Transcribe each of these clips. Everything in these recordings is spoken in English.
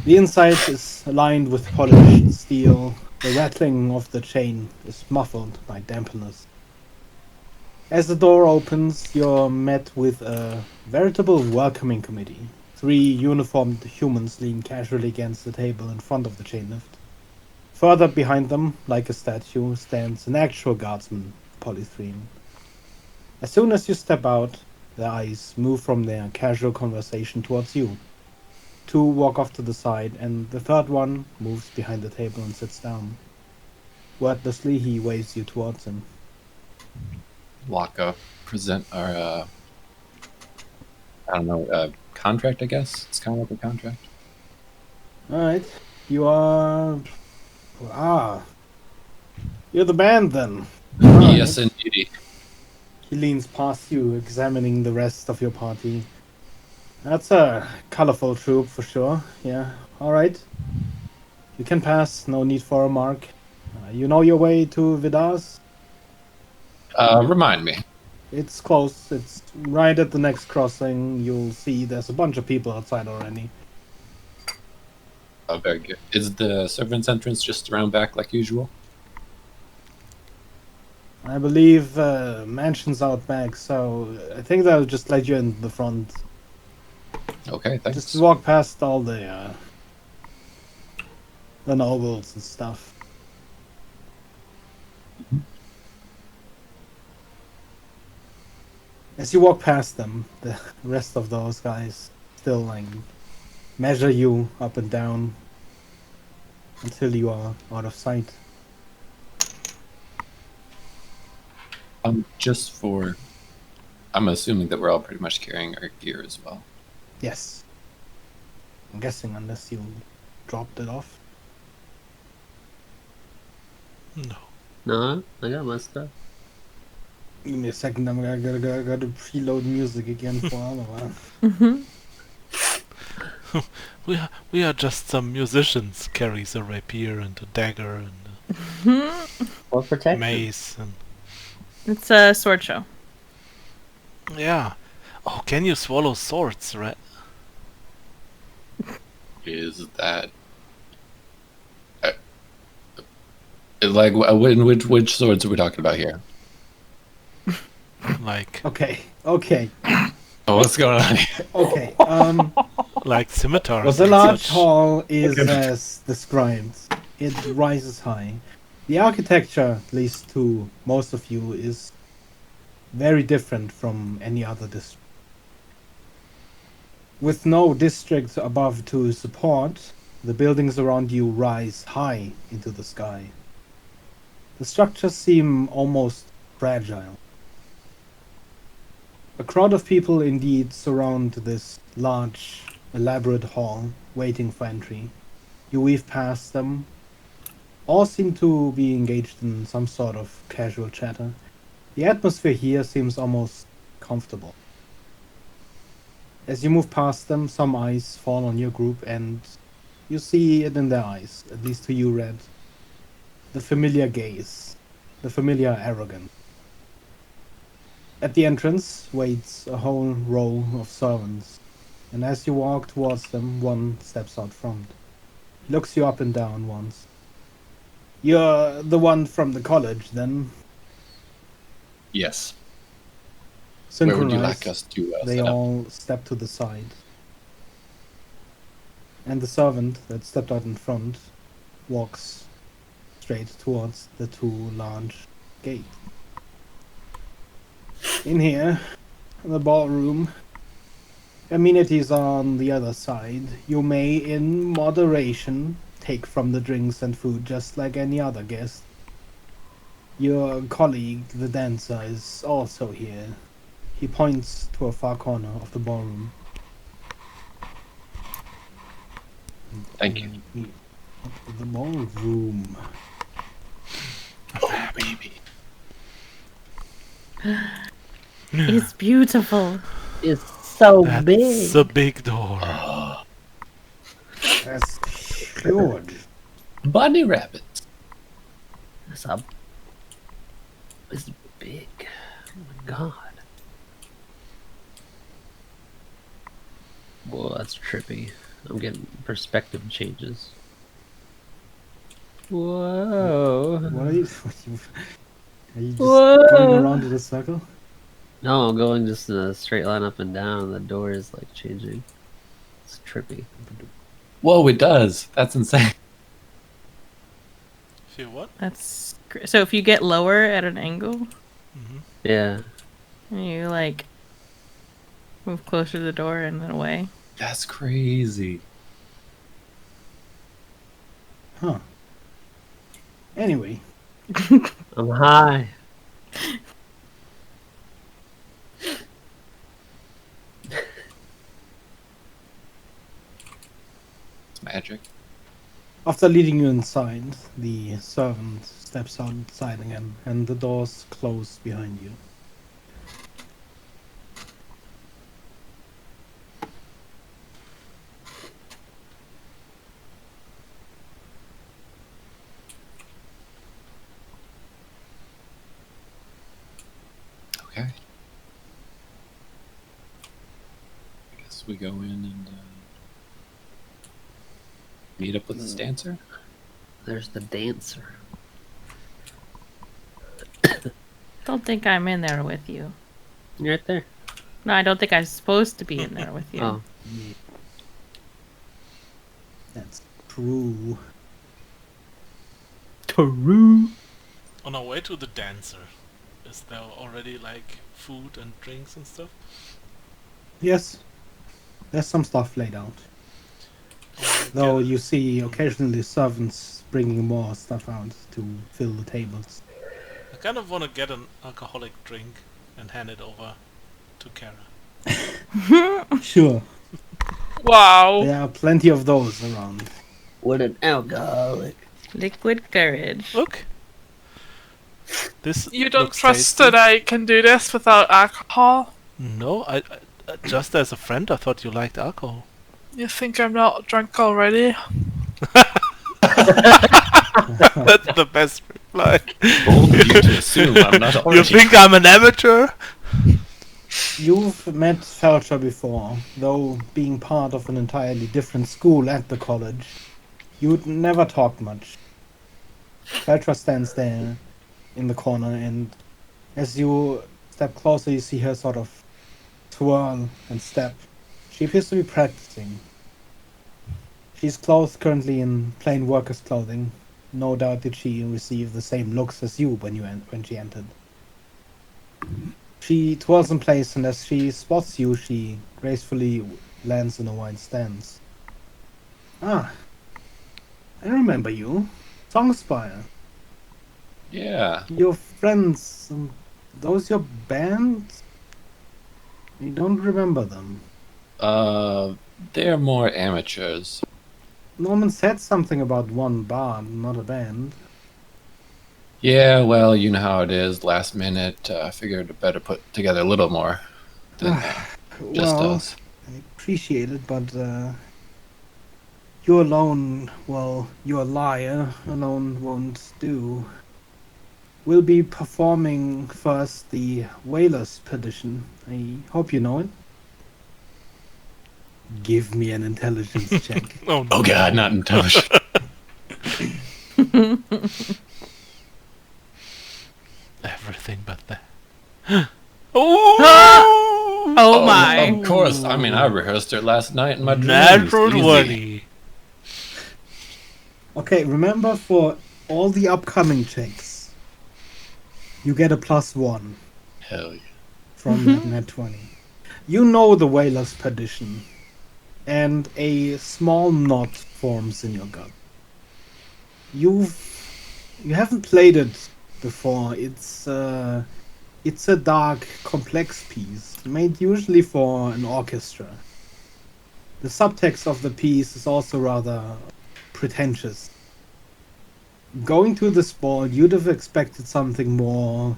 The inside is lined with polished steel. The rattling of the chain is muffled by dampness. As the door opens, you're met with a veritable welcoming committee. Three uniformed humans lean casually against the table in front of the chain lift. Further behind them, like a statue, stands an actual guardsman, Polythreme. As soon as you step out, their eyes move from their casual conversation towards you. Two walk off to the side, and the third one moves behind the table and sits down. Wordlessly, he waves you towards him. Walk up, present our, I don't know, contract, I guess? It's kind of like a contract. Alright, you are... You're the band then. Yes, indeed. He leans past you, examining the rest of your party. That's a colorful troop for sure, yeah. Alright. You can pass, no need for a mark. You know your way to Vidar's? Remind me. It's close. It's right at the next crossing. You'll see there's a bunch of people outside already. Oh, very good. Is the servant's entrance just around back like usual? I believe mansion's out back, so I think they'll just let you in the front. Okay, thanks. Just walk past all the nobles and stuff. Mhm. As you walk past them, the rest of those guys still like measure you up and down until you are out of sight. Just for... I'm assuming that we're all pretty much carrying our gear as well. Yes. I'm guessing unless you dropped it off. No. No, I got my stuff. Give me a second, I'm gotta preload music again for Oliver. We are just some musicians. Carries a rapier and a dagger and For a protection. mace and It's a sword show. yeah. Oh, can you swallow swords, right? Is that... like, which swords are we talking about here? Like Okay. Oh, what's going on here? Okay. like scimitars. Well, the and large such. hall is as described. It rises high. The architecture, at least to most of you, is very different from any other district. With no district above to support, the buildings around you rise high into the sky. The structures seem almost fragile. A crowd of people indeed surround this large, elaborate hall, waiting for entry. You weave past them. All seem to be engaged in some sort of casual chatter. The atmosphere here seems almost comfortable. As you move past them, some eyes fall on your group, and you see it in their eyes, at least to you, Red. The familiar gaze, the familiar arrogance. At the entrance waits a whole row of servants, and as you walk towards them, one steps out front. He looks you up and down once. You're the one from the college, then? Yes. Where would you like Synchronized, us to they set up? all step to the side. And the servant that stepped out in front walks straight towards the two large gates. In here, in the ballroom, amenities are on the other side. You may, in moderation, take from the drinks and food just like any other guest. Your colleague, the dancer, is also here. He points to a far corner of the ballroom. Thank you. The ballroom. Oh, baby. It's beautiful. It's so That's big. a big door. That's huge. Bunny rabbits. It's big. Oh my god. Whoa, that's trippy. I'm getting perspective changes. Whoa. What are you? Are you just Whoa. going around in a circle? No, I'm going just in a straight line up and down. The door is like changing. It's trippy. Whoa, it does. That's insane. If you what? That's so if you get lower at an angle Yeah. and you like move closer to the door and then away. That's crazy. Huh. Anyway, I'm high. It's magic. after leading you inside, the servant steps outside again, and the doors close behind you. Okay. I guess we go in and meet up with this dancer. There's the dancer. Don't think I'm in there with you. You're right there. No, I don't think I'm supposed to be in there with you. Oh. Yeah. That's true. Taru. On our way to the dancer, is there already like food and drinks and stuff? Yes, there's some stuff laid out. Or Though get- you see occasionally servants bringing more stuff out to fill the tables. I kind of want to get an alcoholic drink and hand it over to Kara. Sure, Wow. there are plenty of those around. What an alcoholic. Liquid courage. Look. This You don't looks trust tasty. that I can do this without alcohol? No, I just as a friend, I thought you liked alcohol. You think I'm not drunk already? That's the best reply. Bold of you to assume I'm not You already. think I'm an amateur? You've met Felcher before, though being part of an entirely different school at the college, you'd never talked much. Felcher stands there in the corner, and as you step closer, you see her sort of twirl and step. She appears to be practicing. She's clothed currently in plain worker's clothing. No doubt did she receive the same looks as you when she entered. She twirls in place, and as she spots you, she gracefully lands in a wide stance. Ah, I remember you. Songspire. Yeah. Your friends, those your band? You don't remember them. They're more amateurs. Norman said something about one band, not a band. Yeah, well, you know how it is. Last minute, figured it better put together a little more than just Well, us. I appreciate it, but you alone, well, you're a liar, alone won't do. We'll be performing first the Whalers Perdition. I hope you know it. Give me an intelligence check. Oh no. Oh god, not intelligent. Everything but that. Oh! Oh my. Of course. I mean, I rehearsed it last night in my dreams. Natural Easy. 20. Okay, remember for all the upcoming checks, you get a +1 Hell yeah. from that net 20. You know the Whalers Perdition, and a small knot forms in your gut. You haven't played it before. It's a dark, complex piece made usually for an orchestra. The subtext of the piece is also rather pretentious. Going to this ball, you'd have expected something more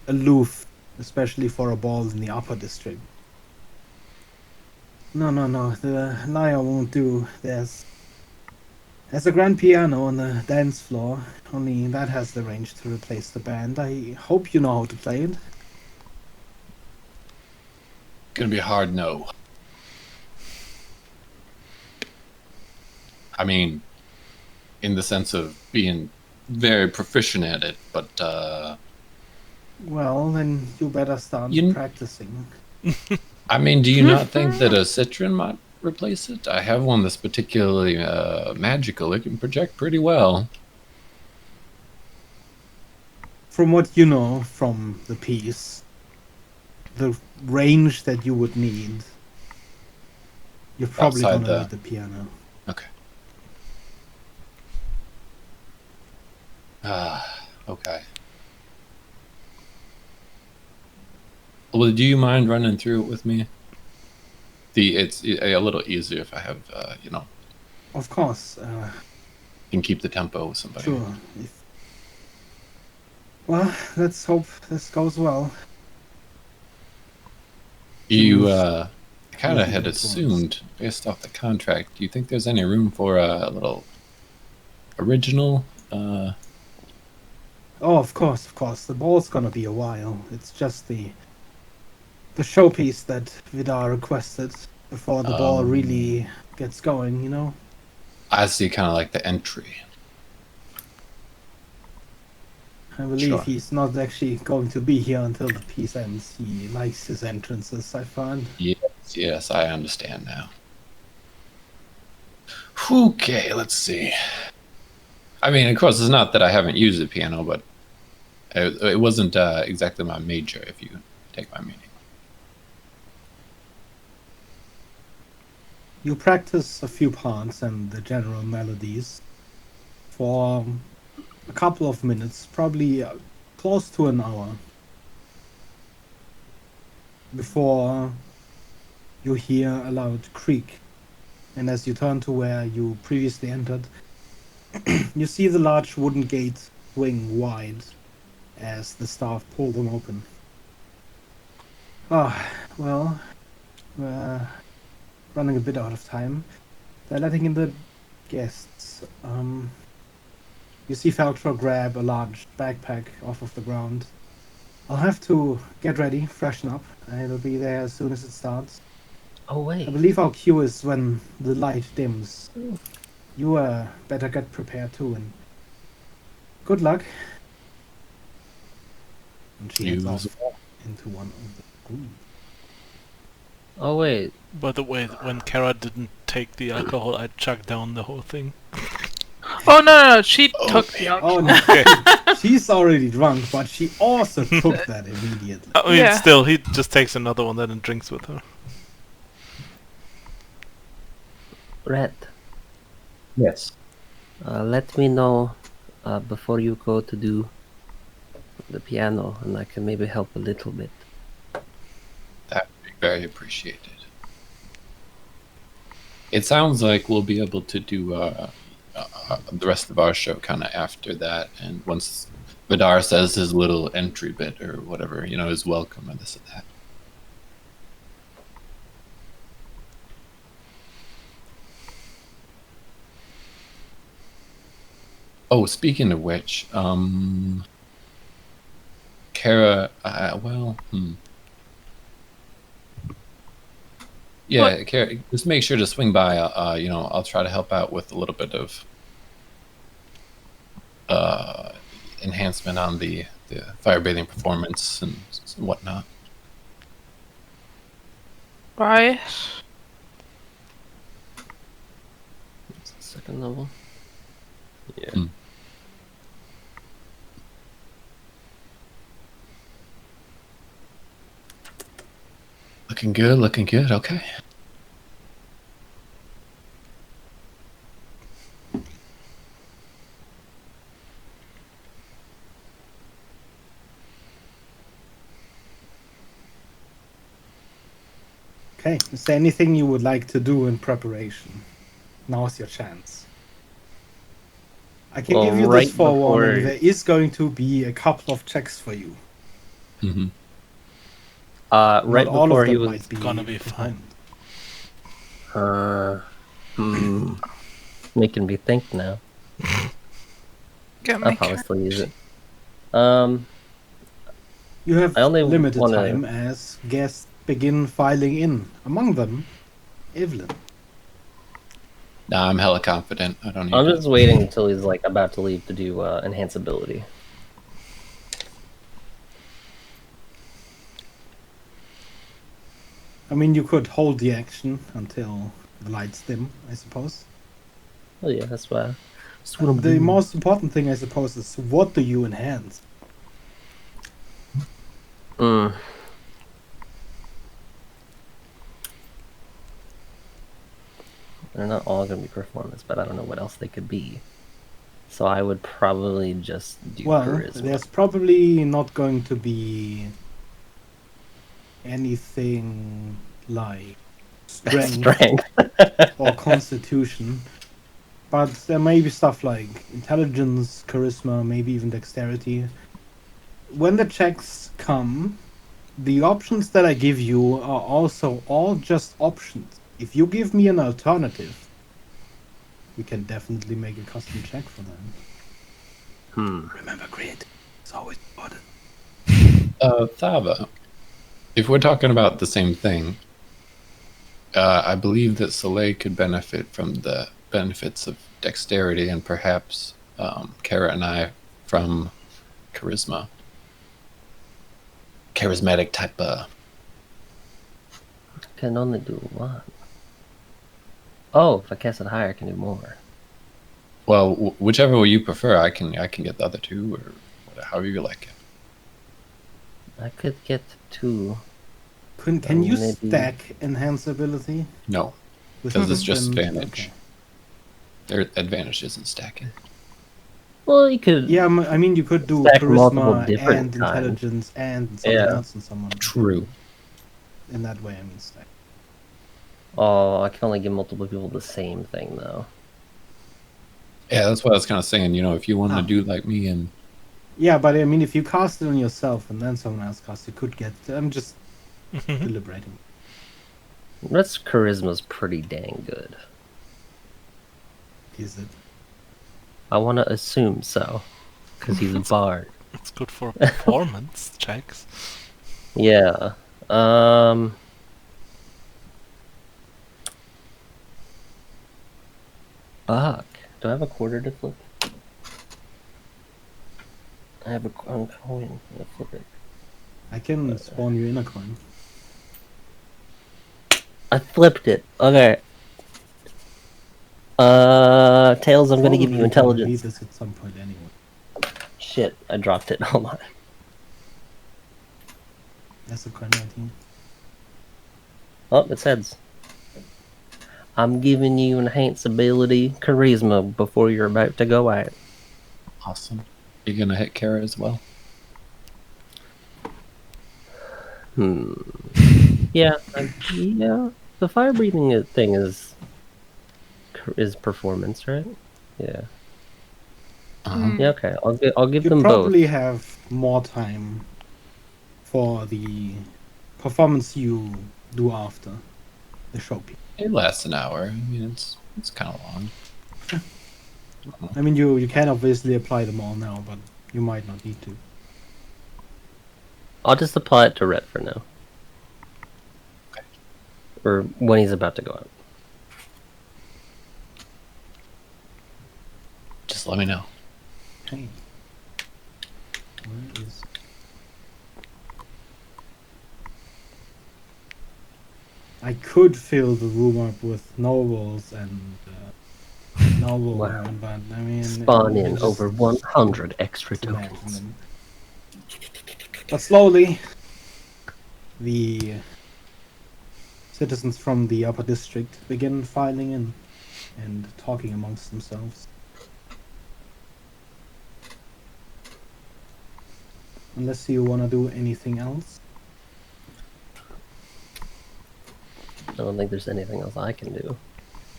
aloof, especially for a ball in the upper district. No, the lyre won't do. There's a grand piano on the dance floor, only that has the range to replace the band. I hope you know how to play it. Gonna be a hard no. I mean, in the sense of being very proficient at it, but Well, then you better start You- practicing. I mean, do you not think that a citron might replace it? I have one that's particularly magical. It can project pretty well. From what you know from the piece, the range that you would need, you're probably Outside gonna the- need the piano. Okay. Okay. Well, do you mind running through it with me? It's a little easier if I have, Of course, can keep the tempo with somebody. sure. Well, let's hope this goes well. You Seems kind of easy had to influence. assumed, based off the contract, do you think there's any room for a little original? Oh, of course, of course. The ball's gonna be a while. It's just the showpiece that Vidar requested before the ball really gets going, you know? I see kind of like the entry. I believe Sure. he's not actually going to be here until the piece ends. He likes his entrances, I find. Yes, I understand now. Okay, let's see. I mean, of course, it's not that I haven't used the piano, but it wasn't exactly my major, if you take my meaning. You practice a few parts and the general melodies for a couple of minutes, probably close to an hour, before you hear a loud creak. And as you turn to where you previously entered, you see the large wooden gate swing wide as the staff pull them open. Ah, well, we're running a bit out of time. They're letting in the guests. You see Feltro grab a large backpack off of the ground. I'll have to get ready, freshen up. It'll be there as soon as it starts. Oh I wait. believe our cue is when the light dims. You better get prepared too, and good luck. And she heads You off as well. into one of the rooms. Oh wait. By the way, when Kara didn't take the alcohol, I chugged down the whole thing. Oh no, she took the alcohol. Oh no, Okay. she's already drunk, but she also took that immediately. I mean, Yeah. still, he just takes another one then and drinks with her. Red. Yes. Let me know before you go to do the piano, and I can maybe help a little bit. That would be very appreciated. It sounds like we'll be able to do the rest of our show kind of after that, and once Vidar says his little entry bit or whatever, is welcome and this and that. Oh, speaking of which, Kara, Yeah, What? Kara, just make sure to swing by. I'll try to help out with a little bit of enhancement on the fire bathing performance and whatnot. Right. It's the second level. Yeah. Hmm. Looking good, looking good. Okay. Okay, is there anything you would like to do in preparation? Now's your chance. I can Well, give you right this forewarning. before- There is going to be a couple of checks for you. Mm-hmm. Right Not all before of he them was might be gonna be fine. making me think now. Get I'll me. probably still use it. You have I only limited wanna- time as guests begin filing in. Among them, Evelyn. Nah, I'm hella confident. I don't need I'm to. just waiting until he's like about to leave to do enhance ability. I mean, you could hold the action until the lights dim, I suppose. Oh yeah, that's what I'm The doing. most important thing, I suppose, is what do you enhance? Mm. They're not all going to be performance, but I don't know what else they could be. So I would probably just do Well, charisma. there's probably not going to be anything like strength or constitution, but there may be stuff like intelligence, charisma, maybe even dexterity. When the checks come, the options that I give you are also all just options. If you give me an alternative, we can definitely make a custom check for them. Remember, grid is always important. Thava, if we're talking about the same thing, I believe that Soleil could benefit from the benefits of dexterity, and perhaps Kara and I from charisma. Charismatic type. Can only do one. Oh, if I cast it higher, I can do more. Well, whichever way you prefer, I can get the other two, or however you like it. I could get 2. Can you maybe- stack enhance ability? No, With because it's just different- advantage. okay. Their advantage isn't stacking. Well, you could. Yeah, I mean, you could do Stack multiple charisma different and kinds. intelligence and something Yeah. else in someone. True. In that way, I mean stack. Oh, I can only give multiple people the same thing though. Yeah, that's what I was kind of saying. You know, if you want to Ah. do like me and Yeah, but I mean, if you cast it on yourself and then someone else casts, you could get. I'm just deliberating. That's charisma's pretty dang good. Is it? I want to assume so, because he's a bard. It's good for performance checks. Yeah. Fuck. Do I have a quarter to flip? I have a coin. I'll flip it. I can spawn you in a coin. I flipped it. Okay. Tails, I'm gonna give you Probably gonna need intelligence. this at some point anyway. Shit, I dropped it. Hold on. That's a coin 19. Oh, it's heads. I'm giving you enhance ability charisma before you're about to go out. awesome. You're gonna hit Kara as well. Yeah, yeah. The fire breathing thing is performance, right? Yeah. Yeah. Okay. I'll give You them probably both. have more time for the performance you do after the show piece. It lasts an hour. I mean, it's kind of long. I mean, you can obviously apply them all now, but you might not need to. I'll just apply it to Rhett for now. Okay. Or when he's about to go out. Just let me know. Hey. Where is... I could fill the room up with nobles and noble, Wow. but I mean... Spawn you in just over 100 extra imagine tokens. them. But slowly, the citizens from the upper district begin filing in and talking amongst themselves. Unless you want to do anything else. I don't think there's anything else I can do.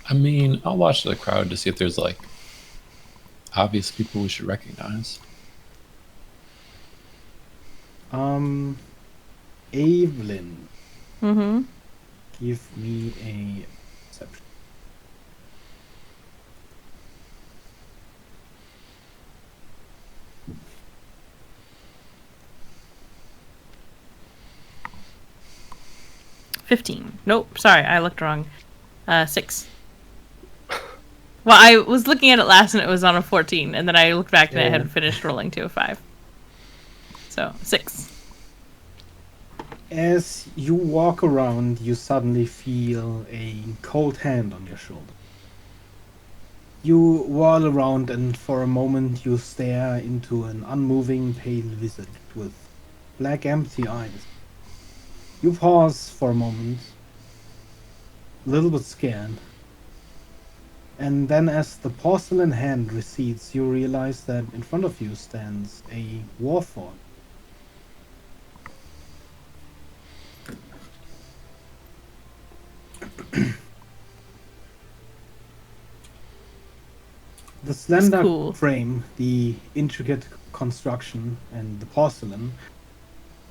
I mean, I'll watch the crowd to see if there's like obvious people we should recognize. Evelyn, Mm-hmm. give me a perception. $15. Nope, sorry, I looked wrong. 6. Well, I was looking at it last and it was on a 14, and then I looked back and it Yeah. had finished rolling to a 5. So, 6. As you walk around, you suddenly feel a cold hand on your shoulder. You whirl around, and for a moment you stare into an unmoving, pale visage with black, empty eyes. You pause for a moment, a little bit scared. And then, as the porcelain hand recedes, you realize that in front of you stands a warforged. The slender cool. frame, the intricate construction, and the porcelain.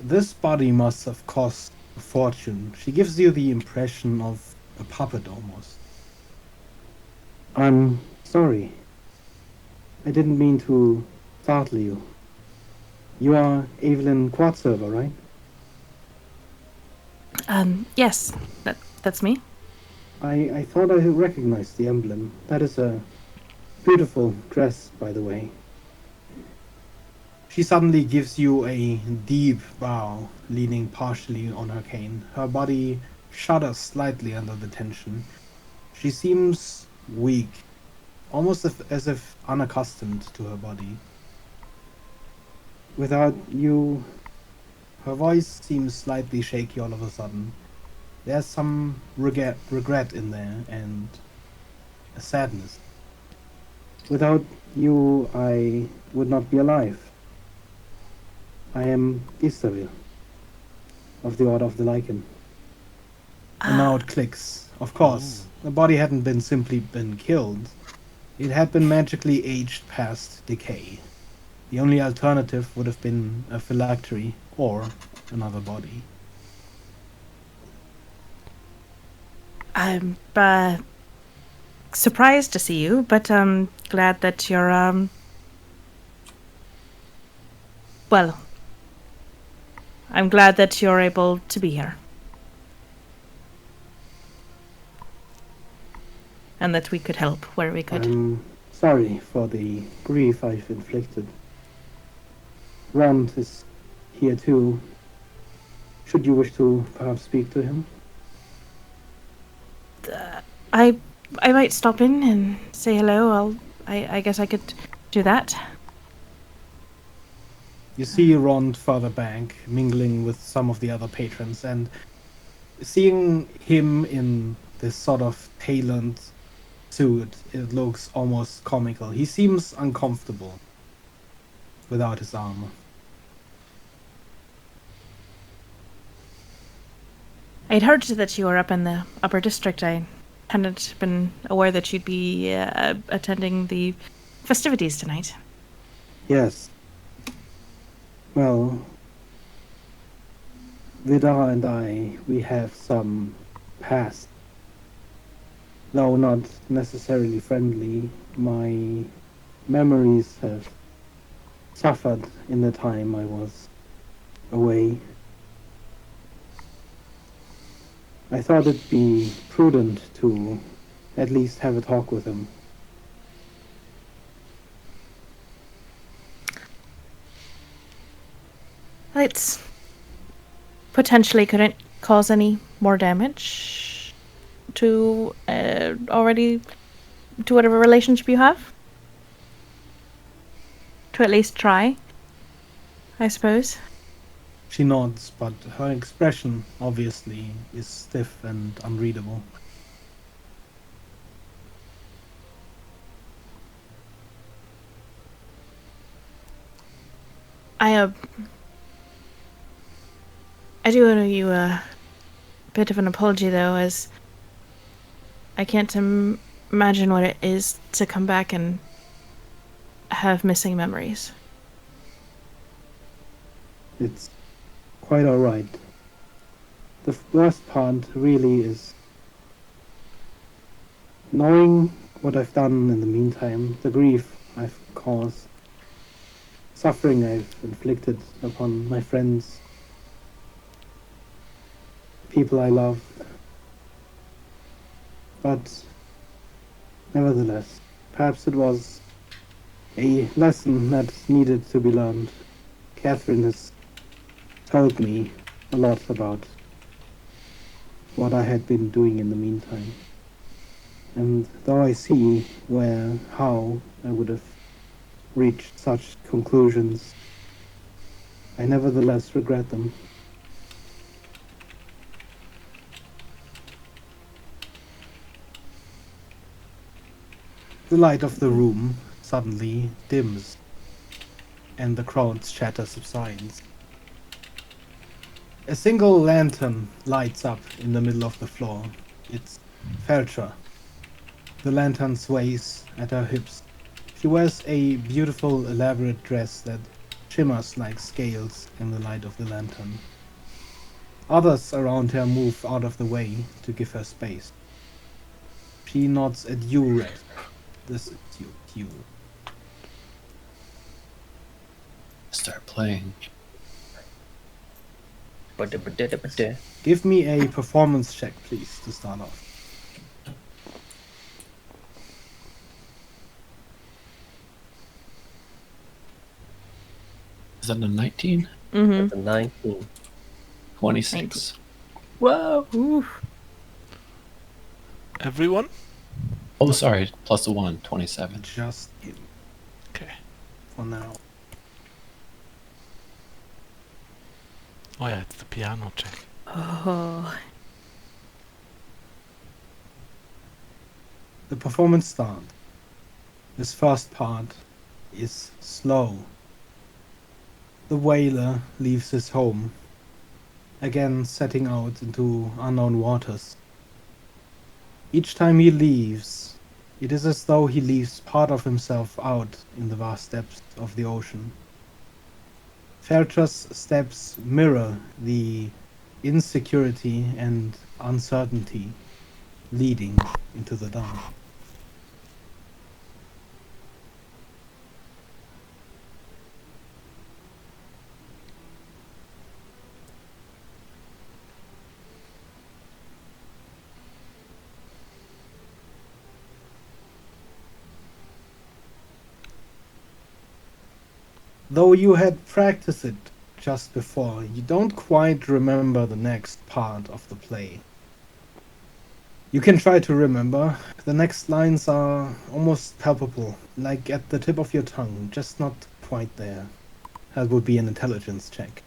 This body must have cost a fortune. She gives you the impression of a puppet almost. I'm sorry. I didn't mean to startle you. You are Evelyn Quadserver, right? Yes, that's me. I thought I recognized the emblem. That is a beautiful dress, by the way. She suddenly gives you a deep bow, leaning partially on her cane. Her body shudders slightly under the tension. She seems weak, almost as if unaccustomed to her body. Without you, her voice seems slightly shaky all of a sudden. There's some regret in there and a sadness. Without you, I would not be alive. I am Istavir of the Order of the Lichen. And now it clicks. Of course, the body hadn't simply been killed. It had been magically aged past decay. The only alternative would have been a phylactery or another body. I'm surprised to see you, but I'm glad that you're well, I'm glad that you're able to be here. And that we could help where we could. I'm sorry for the grief I've inflicted. Rand is here too. Should you wish to perhaps speak to him? I might stop in and say hello. I guess I could do that. You see Rond further back, mingling with some of the other patrons, and seeing him in this sort of tailored suit, it looks almost comical. He seems uncomfortable without his armor. I'd heard that you were up in the upper district. I hadn't been aware that you'd be attending the festivities tonight. Yes. Well, Vidar and I, we have some past. Though not necessarily friendly, my memories have suffered in the time I was away. I thought it'd be prudent to at least have a talk with him. It's potentially couldn't cause any more damage to already to whatever relationship you have. To at least try, I suppose. She nods, but her expression obviously is stiff and unreadable. I do owe you a bit of an apology, though, as I can't imagine what it is to come back and have missing memories. It's quite alright. The worst part really is knowing what I've done in the meantime, the grief I've caused, suffering I've inflicted upon my friends, people I love. But Nevertheless, perhaps it was a lesson that needed to be learned. Catherine has told me a lot about what I had been doing in the meantime. And though I see how I would have reached such conclusions, I nevertheless regret them. The light of the room suddenly dims, and the crowd's chatter subsides. A single lantern lights up in the middle of the floor. It's Feltra. The lantern sways at her hips. She wears a beautiful, elaborate dress that shimmers like scales in the light of the lantern. Others around her move out of the way to give her space. She nods at you, Red. This is your cue. Start playing. Give me a performance check, please, to start off. Is that a 19? Mm-hmm. That's a 19. 26. Whoa! Oof. Everyone? Oh, sorry. Plus a 1. 27. Just in Okay. for now. Oh yeah, it's the piano check. Oh. The performance starts. This first part is slow. The whaler leaves his home, again setting out into unknown waters. Each time he leaves, it is as though he leaves part of himself out in the vast depths of the ocean. Feltra's steps mirror the insecurity and uncertainty leading into the dark. Though you had practiced it just before, you don't quite remember the next part of the play. You can try to remember. The next lines are almost palpable, like at the tip of your tongue, just not quite there. That would be an intelligence check.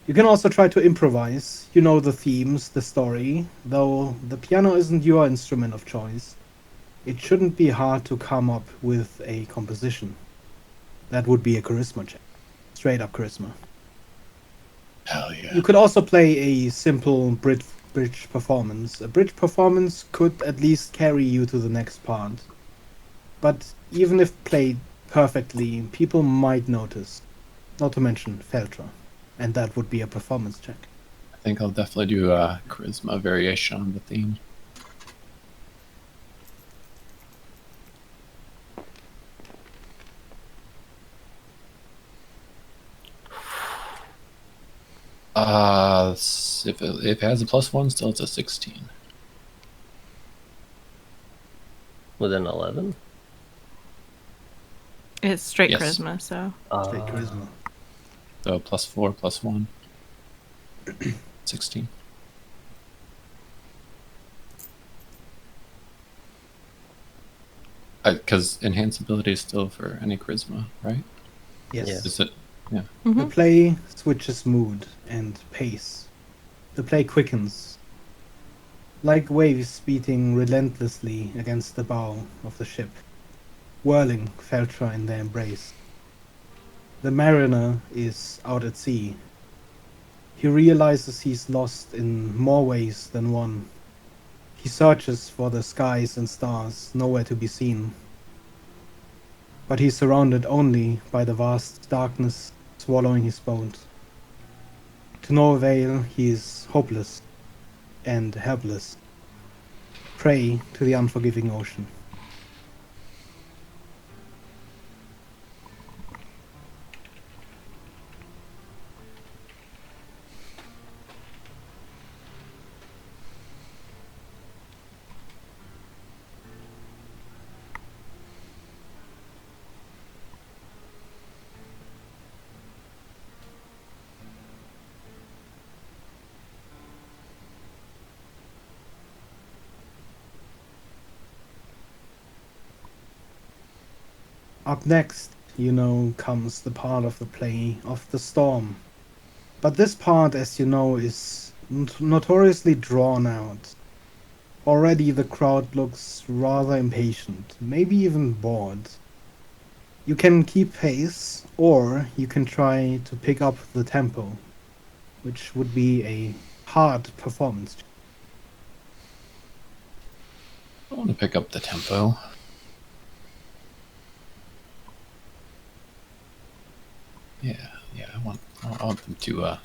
You can also try to improvise. You know the themes, the story, though the piano isn't your instrument of choice. It shouldn't be hard to come up with a composition. That would be a charisma check. Straight up charisma. Hell yeah. You could also play a simple bridge performance. A bridge performance could at least carry you to the next part. But even if played perfectly, people might notice. Not to mention Feltra. And that would be a performance check. I think I'll definitely do a charisma variation on the theme. If it has a +1, still it's a 16. With an 11? It's straight Yes. charisma, so. Straight charisma. So +4, +1. 16. Because enhance ability is still for any charisma, right? Yes. Yeah. Is it? Yeah. The Mhm. play switches mood and pace. The play quickens. Like waves beating relentlessly against the bow of the ship, whirling Feltra in their embrace. The mariner is out at sea. He realizes he's lost in more ways than one. He searches for the skies and stars, nowhere to be seen. But he's surrounded only by the vast darkness swallowing his bones. To no avail, he is hopeless and helpless, prey to the unforgiving ocean. Up next, comes the part of the play of the storm. But this part, as you know, is notoriously drawn out. Already the crowd looks rather impatient, maybe even bored. You can keep pace, or you can try to pick up the tempo, which would be a hard performance. I want to pick up the tempo. Yeah, I want them to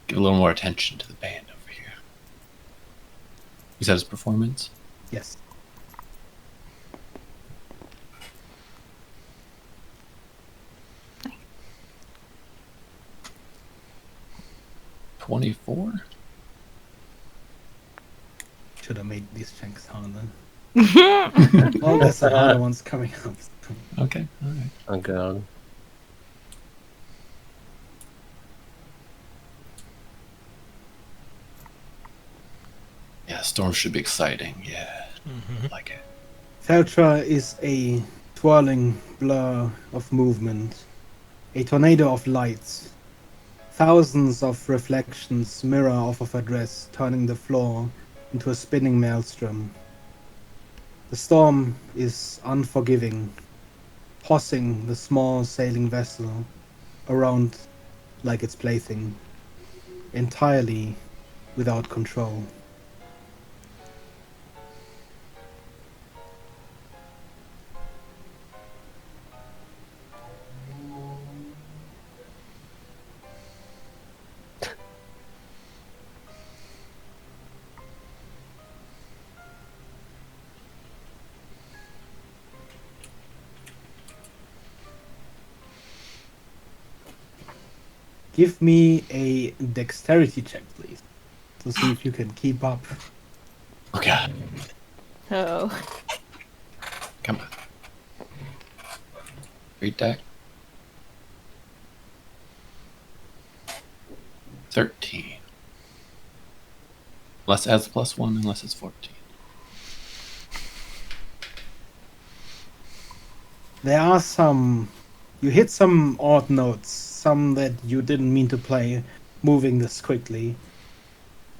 give a little more attention to the band over here. Is that his performance? Yes. $24? Should have made these checks harder. Well, there's some harder ones coming up. Okay, all right. Oh god. Yeah, storm should be exciting. Yeah, I like it. Feltra is a twirling blur of movement, a tornado of lights. Thousands of reflections mirror off of her dress, turning the floor into a spinning maelstrom. The storm is unforgiving, tossing the small sailing vessel around like its plaything, entirely without control. Give me a dexterity check, please, to see if you can keep up. Okay, Oh. come on. Read deck. 13. Unless it adds +1, unless it's 14. There are some... You hit some odd notes, some that you didn't mean to play, moving this quickly.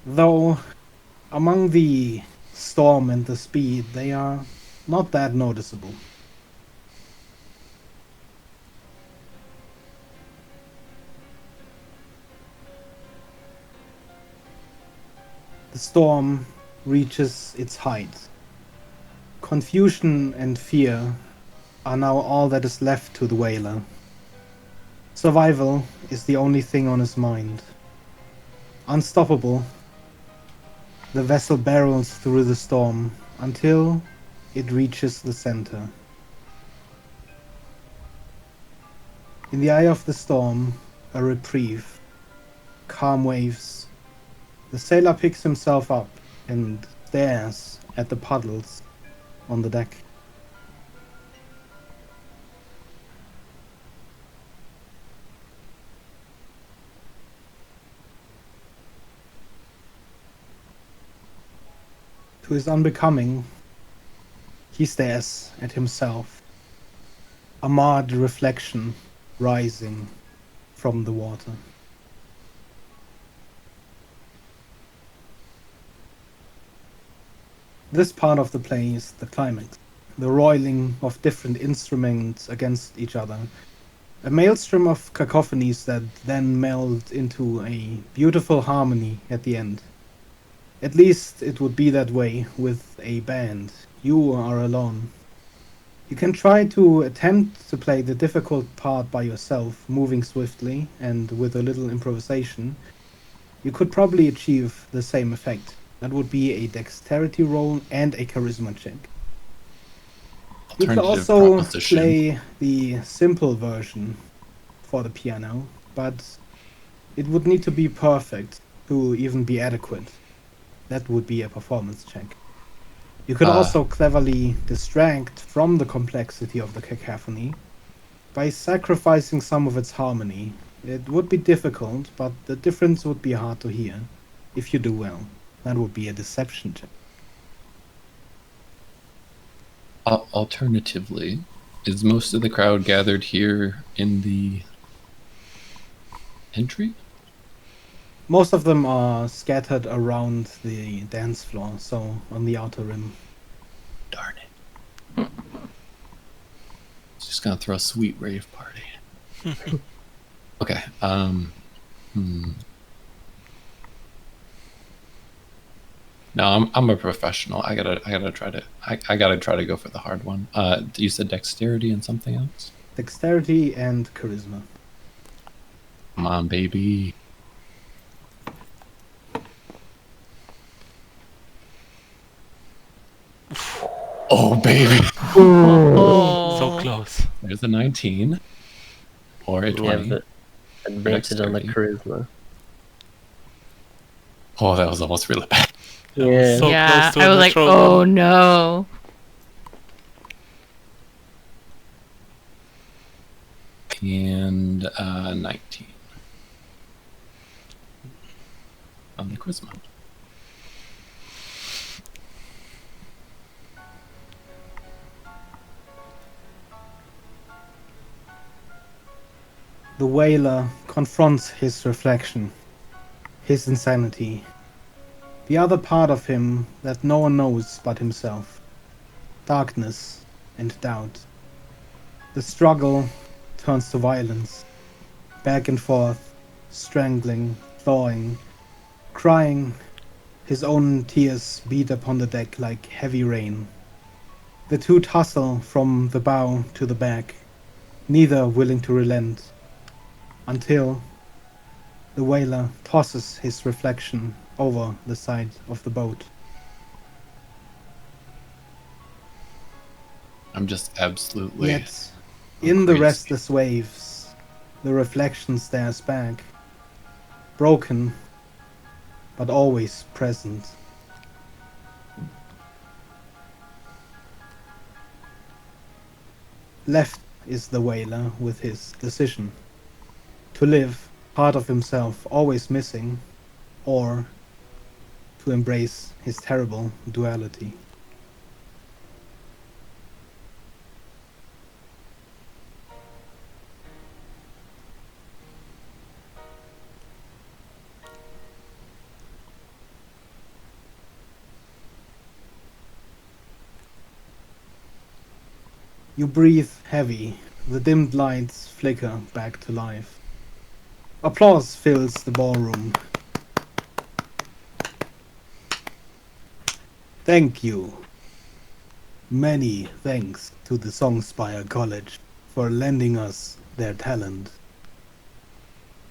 Though, among the storm and the speed, they are not that noticeable. The storm reaches its height. Confusion and fear are now all that is left to the whaler. Survival is the only thing on his mind. Unstoppable, the vessel barrels through the storm until it reaches the center. In the eye of the storm, a reprieve. Calm waves. The sailor picks himself up and stares at the puddles on the deck. To his unbecoming, he stares at himself, a marred reflection rising from the water. This part of the play is the climax, the roiling of different instruments against each other, a maelstrom of cacophonies that then meld into a beautiful harmony at the end. At least it would be that way with a band. You are alone. You can try to attempt to play the difficult part by yourself, moving swiftly and with a little improvisation. You could probably achieve the same effect. That would be a dexterity roll and a charisma check. You could Alternative also proposition. play the simple version for the piano, but it would need to be perfect to even be adequate. That would be a performance check. You could also cleverly distract from the complexity of the cacophony by sacrificing some of its harmony. It would be difficult, but the difference would be hard to hear if you do well. That would be a deception check. Alternatively, Is most of the crowd gathered here in the entry? Most of them are scattered around the dance floor, so on the outer rim. Darn it. Just gonna throw a sweet rave party. Okay. No, I'm a professional. I gotta try to go for the hard one. You said dexterity and something else? Dexterity and charisma. Come on, baby. Oh, baby. Oh. So close. There's a 19 or a You 20. have advantage on the dexterity. charisma. Oh, that was almost really bad. Yeah. So Yeah, close to I a was like, natural oh one. no. And 19 on the charisma. The Wailer confronts his reflection, his insanity, the other part of him that no one knows but himself. Darkness and doubt. The struggle turns to violence, back and forth, strangling, clawing, crying. His own tears beat upon the deck like heavy rain. The two tussle from the bow to the back, neither willing to relent, until the whaler tosses his reflection over the side of the boat. I'm just absolutely. Yet, in the crazy. restless waves, the reflection stares back, broken, but always present. Left is the whaler with his decision. To live, part of himself always missing, or to embrace his terrible duality. You breathe heavy, the dimmed lights flicker back to life. Applause fills the ballroom. Thank you. Many thanks to the Songspire College for lending us their talent.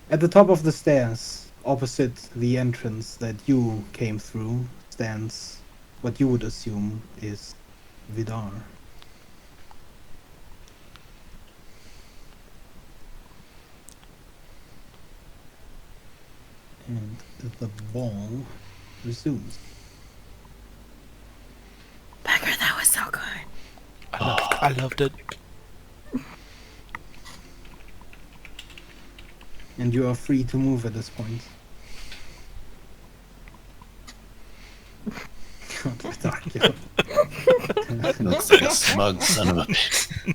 At the top of the stairs, opposite the entrance that you came through, stands what you would assume is Vidar. And the ball resumes. Becker, that was so good. I loved it. And you are free to move at this point. God, Vidar, you- Looks like a smug son of a bitch.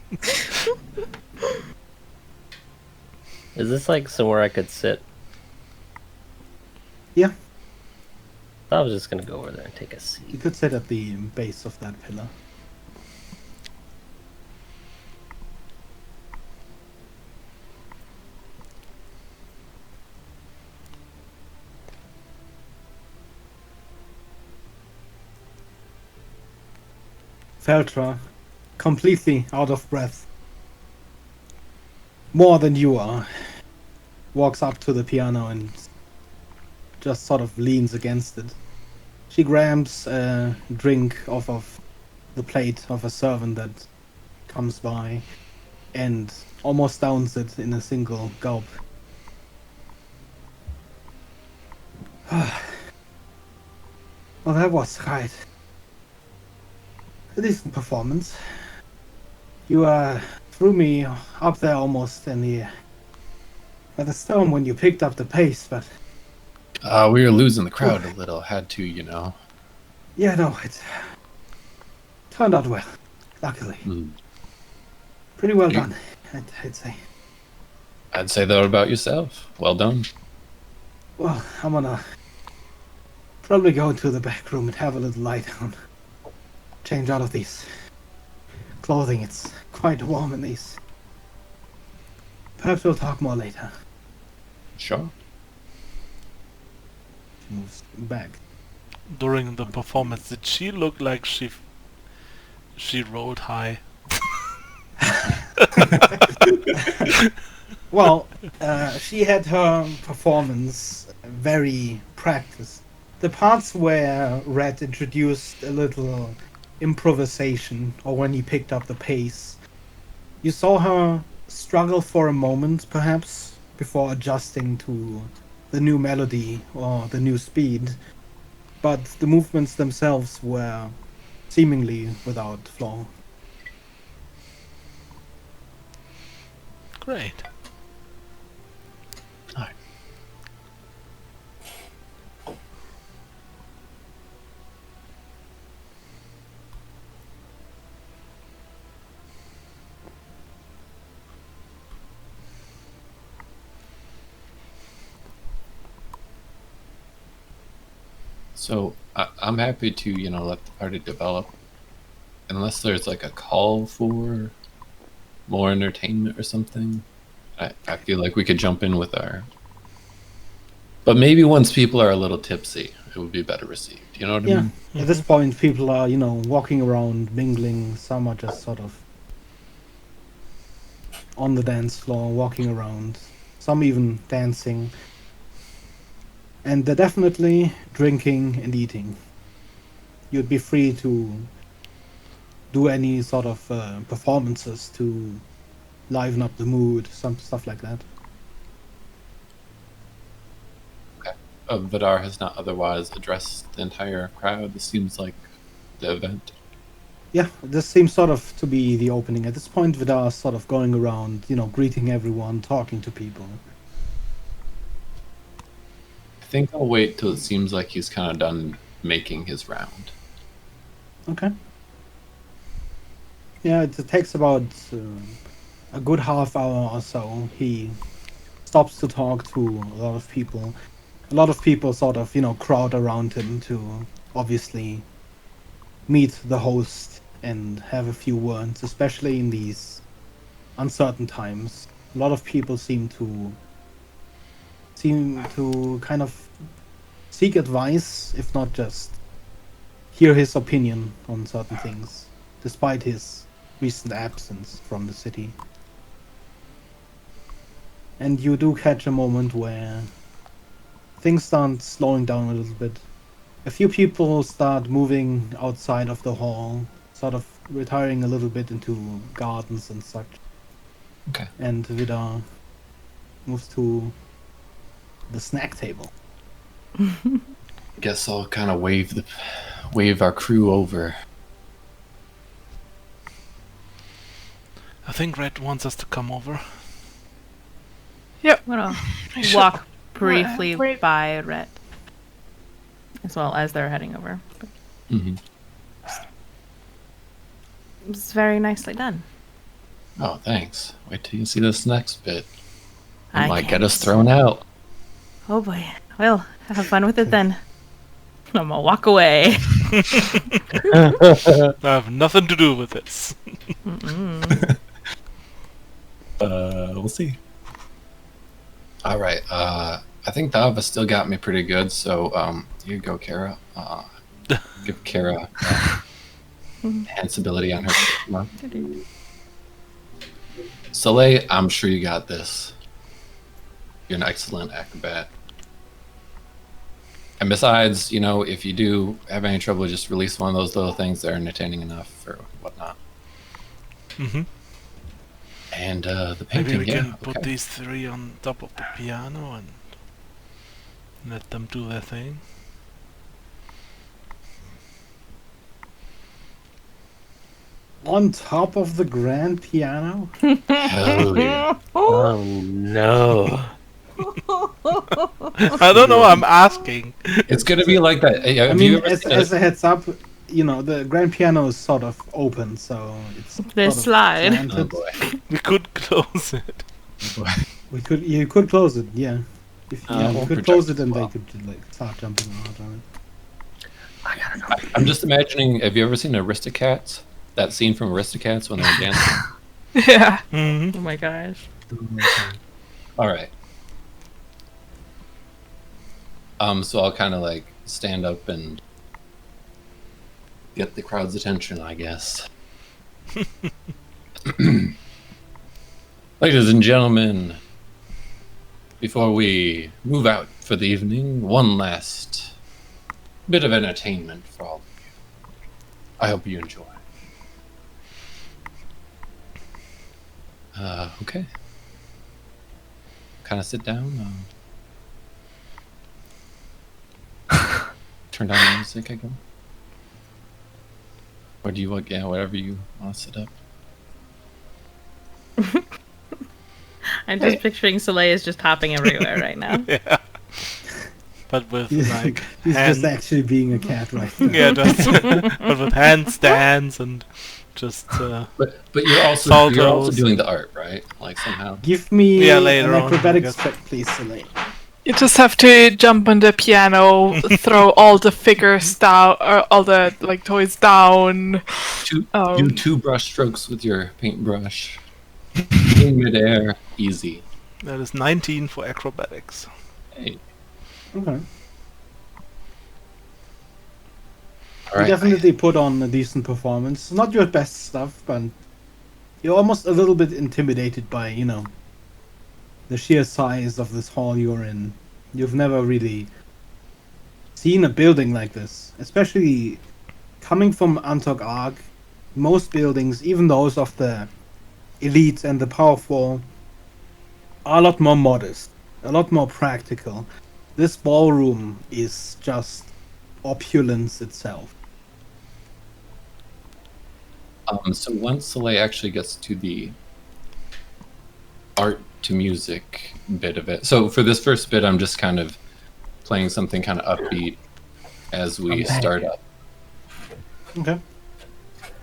Is this like somewhere I could sit? Yeah, I was just gonna go over there and take a seat. you could sit at the base of that pillar. Feltra, completely out of breath, more than you are, walks up to the piano and just sort of leans against it. She grabs a drink off of the plate of a servant that comes by and almost downs it in a single gulp. Well, that was right. A decent performance. You threw me up there almost in the by the stone when you picked up the pace, but We were losing the crowd a little. Had to, you know. yeah, no, it turned out well, luckily. Pretty well done, I'd say. I'd say that about yourself. Well done. Well, I'm gonna probably go into the back room and have a little lie down. Change out of these clothing. It's quite warm in these. Perhaps we'll talk more later. Sure. She moves back. During the performance, did she look like she rolled high? Well, she had her performance very practiced. The parts where Red introduced a little improvisation, or when he picked up the pace, you saw her struggle for a moment, perhaps, before adjusting to the new melody or the new speed. But the movements themselves were seemingly without flaw. Great. Alright. So I'm happy to, let the party develop. Unless there's like a call for more entertainment or something. I feel like we could jump in with our... But maybe once people are a little tipsy, it would be better received. You know what I Yeah, mean? at this point, people are, walking around, mingling. Some are just sort of on the dance floor, walking around. Some even dancing. And they're definitely drinking and eating. You'd be free to do any sort of performances to liven up the mood, some stuff like that. Vidar has not otherwise addressed the entire crowd. This seems like the event. Yeah, this seems sort of to be the opening. At this point, Vidar's sort of going around, greeting everyone, talking to people. I think I'll wait till it seems like he's kind of done making his round. Okay. Yeah, it takes about a good half hour or so. He stops to talk to a lot of people. A lot of people sort of, crowd around him to obviously meet the host and have a few words, especially in these uncertain times. A lot of people seem to kind of seek advice, if not just hear his opinion on certain things, despite his recent absence from the city. And you do catch a moment where things start slowing down a little bit. A few people start moving outside of the hall, sort of retiring a little bit into gardens and such. Okay. And Vidar moves to the snack table. Guess I'll kind of wave our crew over. I think Red wants us to come over. Yep. I'm gonna Sure. walk briefly Wait. by Rhett, as well as they're heading over. But Mm-hmm. it's very nicely done. Oh, thanks. Wait till you see this next bit. It I might get can't us thrown out. Oh boy. Well, have fun with it then. I'm gonna walk away. I have nothing to do with this. Mm-mm. We'll see. All right. I think Dava still got me pretty good. So, here you go, Kara. Give Kara enhance ability on her. Mark. Soleil, I'm sure you got this. You're an excellent acrobat. And besides, if you do have any trouble, just release one of those little things that are entertaining enough or whatnot. Mm-hmm. And the Maybe painting, we yeah. can put Okay. these three on top of the piano and let them do their thing. On top of the grand piano? Hell yeah. Oh no. I don't know, I'm asking. It's gonna be like that. Hey, I have mean, you ever as, seen as a heads up, the grand piano is sort of open, so it's They sort of slide. Oh slanted. boy. We could close it. You could close it, yeah. You We'll could close it project and as well. they could like start jumping around on it. I gotta go. I'm just imagining. Have you ever seen Aristocats? That scene from Aristocats when they're dancing. Yeah. Mm-hmm. Oh my gosh. All right. So I'll kind of like stand up and get the crowd's attention, I guess. Ladies and gentlemen, before we move out for the evening, one last bit of entertainment for all of you. I hope you enjoy. Okay. Kind of sit down. Turn down the music, I guess. Or do you want, yeah, whatever you want to sit up. I'm just picturing Soleil is just hopping everywhere right now. Yeah. But with like He's hand, just actually being a cat right now. yeah, just, but with handstands and just But you're also Saltos. doing the art, right? Like somehow. Give me Yeah, later an on, acrobatics I check, please, Soleil. You just have to jump on the piano, throw all the figures down, or all the like toys down. Do 2 brush strokes with your paintbrush. In midair, easy. that is 19 for acrobatics. Hey. Okay. All You right. definitely put on a decent performance. Not your best stuff, but you're almost a little bit intimidated by, the sheer size of this hall you're in. You've never really seen a building like this, especially coming from Antog Arc. Most buildings, even those of the elite and the powerful, are a lot more modest, a lot more practical. This ballroom is just opulence itself. So once Soleil actually gets to the art to music bit of it. So for this first bit, I'm just kind of playing something kind of upbeat as we start up. Okay.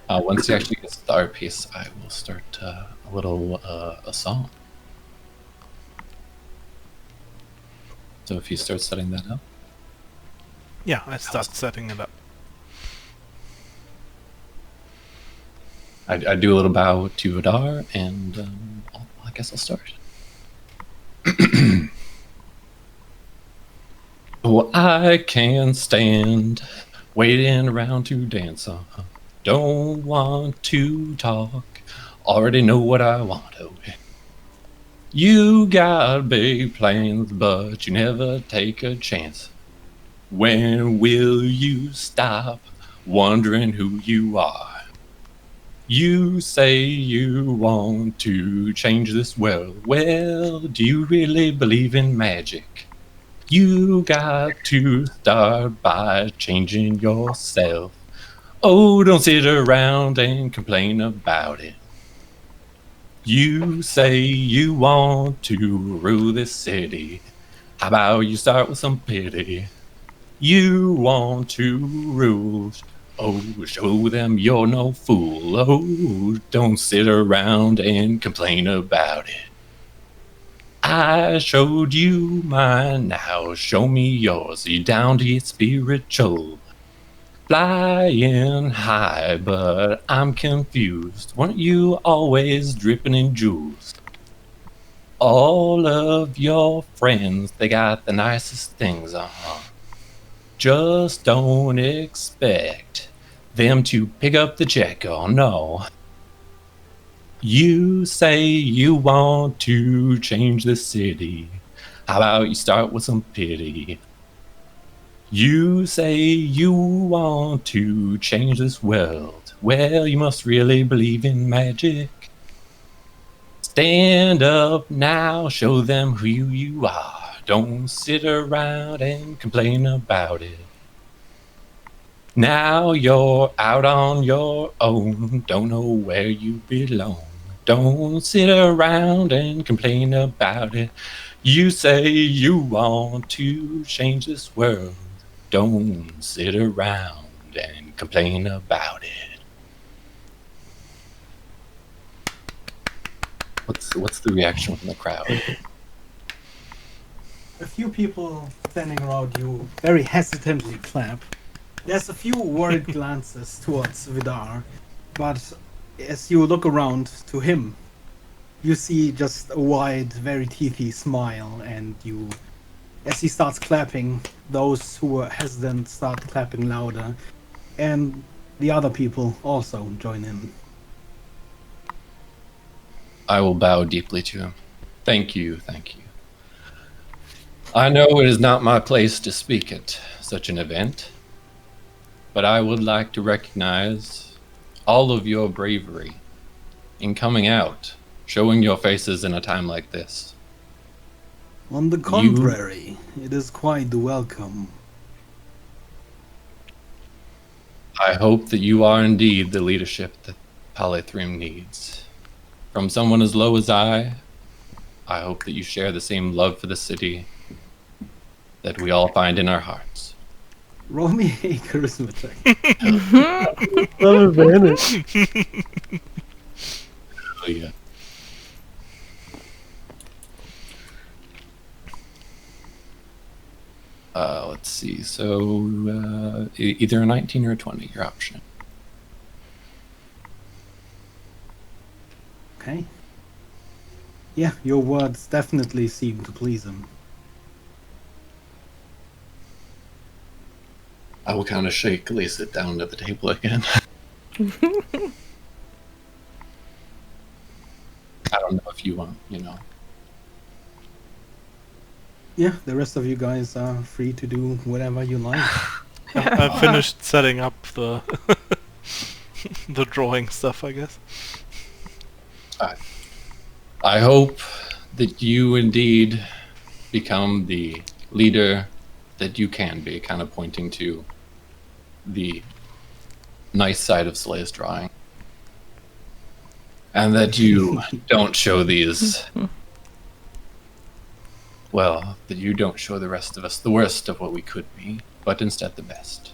Once he actually gets to the art piece, I will start a little a song. So if you start setting that up. Yeah, I start setting it up. I do a little bow to Adar, and I guess I'll start. Oh, I can't stand waiting around to dance. Don't want to talk. Already know what I want. Oh, you got big plans, but you never take a chance. When will you stop wondering who you are? You say you want to change this world. Well, do you really believe in magic? You got to start by changing yourself. Oh, don't sit around and complain about it. You say you want to rule this city. How about you start with some pity? You want to rule. Oh, show them you're no fool. Oh, don't sit around and complain about it. I showed you mine, now show me yours. You down to get spiritual. Flying high, but I'm confused. Weren't you always dripping in jewels? All of your friends, they got the nicest things, Just don't expect them to pick up the check, oh no. You say you want to change the city. How about you start with some pity? You say you want to change this world. Well, you must really believe in magic. Stand up now, show them who you are. Don't sit around and complain about it. Now you're out on your own, don't know where you belong. Don't sit around and complain about it. You say you want to change this world. Don't sit around and complain about it. What's the reaction from the crowd? A few people standing around you very hesitantly clap. There's a few worried glances towards Vidar, but as you look around to him, you see just a wide, very teethy smile, and as he starts clapping, those who were hesitant start clapping louder, and the other people also join in. I will bow deeply to him. Thank you, thank you. I know it is not my place to speak at such an event, but I would like to recognize all of your bravery in coming out, showing your faces in a time like this. On the contrary, it is quite welcome. I hope that you are indeed the leadership that Polythreme needs. From someone as low as I hope that you share the same love for the city that we all find in our hearts. Roll me a charisma check. Love advantage. Oh, yeah. Let's see. So either a 19 or a 20, your option. Okay. Yeah, your words definitely seem to please him. I will kind of shakily sit down at the table again. I don't know if you want, Yeah, the rest of you guys are free to do whatever you like. I finished setting up the the drawing stuff, I guess. I hope that you indeed become the leader that you can be, kind of pointing to the nice side of Slay's drawing. And that you don't show these, well, that you don't show the rest of us the worst of what we could be, but instead the best.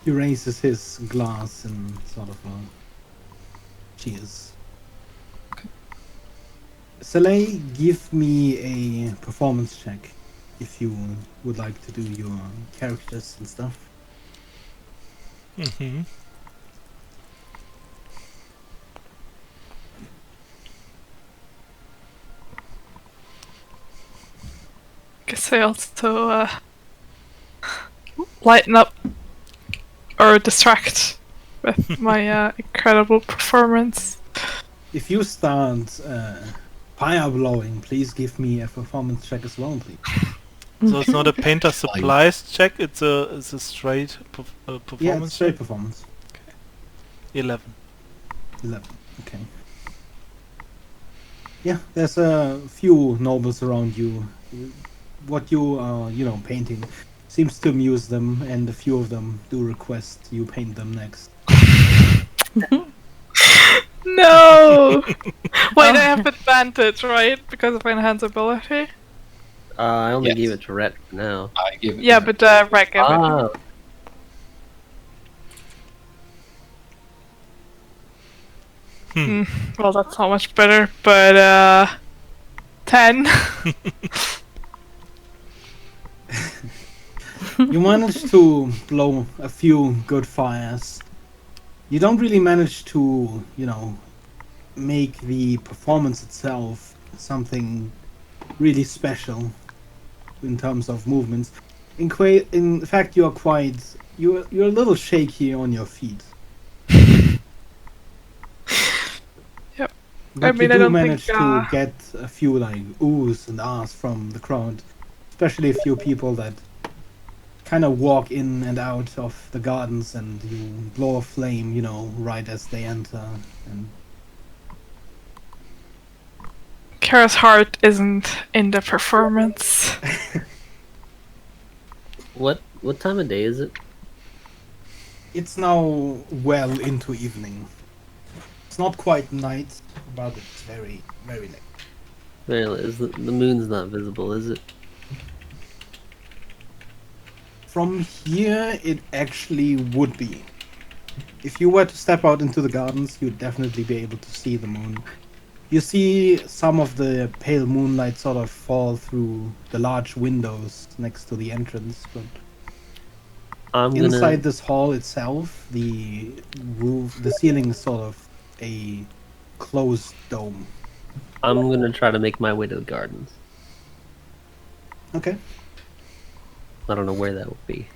He raises his glass in sort of a cheers. Okay. Saleh, give me a performance check if you would like to do your characters and stuff. Mm-hmm. Guess I also lighten up or distract with my incredible performance. If you start fire blowing, please give me a performance check as well, please. So it's not a painter supplies check; it's a straight performance. Yeah, it's straight performance. 11. 11. Okay. Yeah, there's a few nobles around you. What you are, painting seems to amuse them, and a few of them do request you paint them next. No! Wait, I have advantage, right? Because of enhance ability? I only Yes. gave it to Rhett for now. I give it Yeah, to but Rek gave it. Ah, Well, that's not much better, but 10. You manage to blow a few good fires. You don't really manage to, make the performance itself something really special in terms of movements. In fact, you're a little shaky on your feet. Yep. But I mean, you I do don't manage think, to get a few oohs and ahs from the crowd, especially a few people that kind of walk in and out of the gardens, and you blow a flame, right as they enter. And Kara's heart isn't in the performance. what time of day is it? it's now well into evening. It's not quite night, but it's very, very late. Well, the moon's not visible, is it? From here, it actually would be. If you were to step out into the gardens, you'd definitely be able to see the moon. You see some of the pale moonlight sort of fall through the large windows next to the entrance, but I'm inside gonna this hall itself, the ceiling is sort of a closed dome. try to make my way to the gardens. Okay. I don't know where that would be.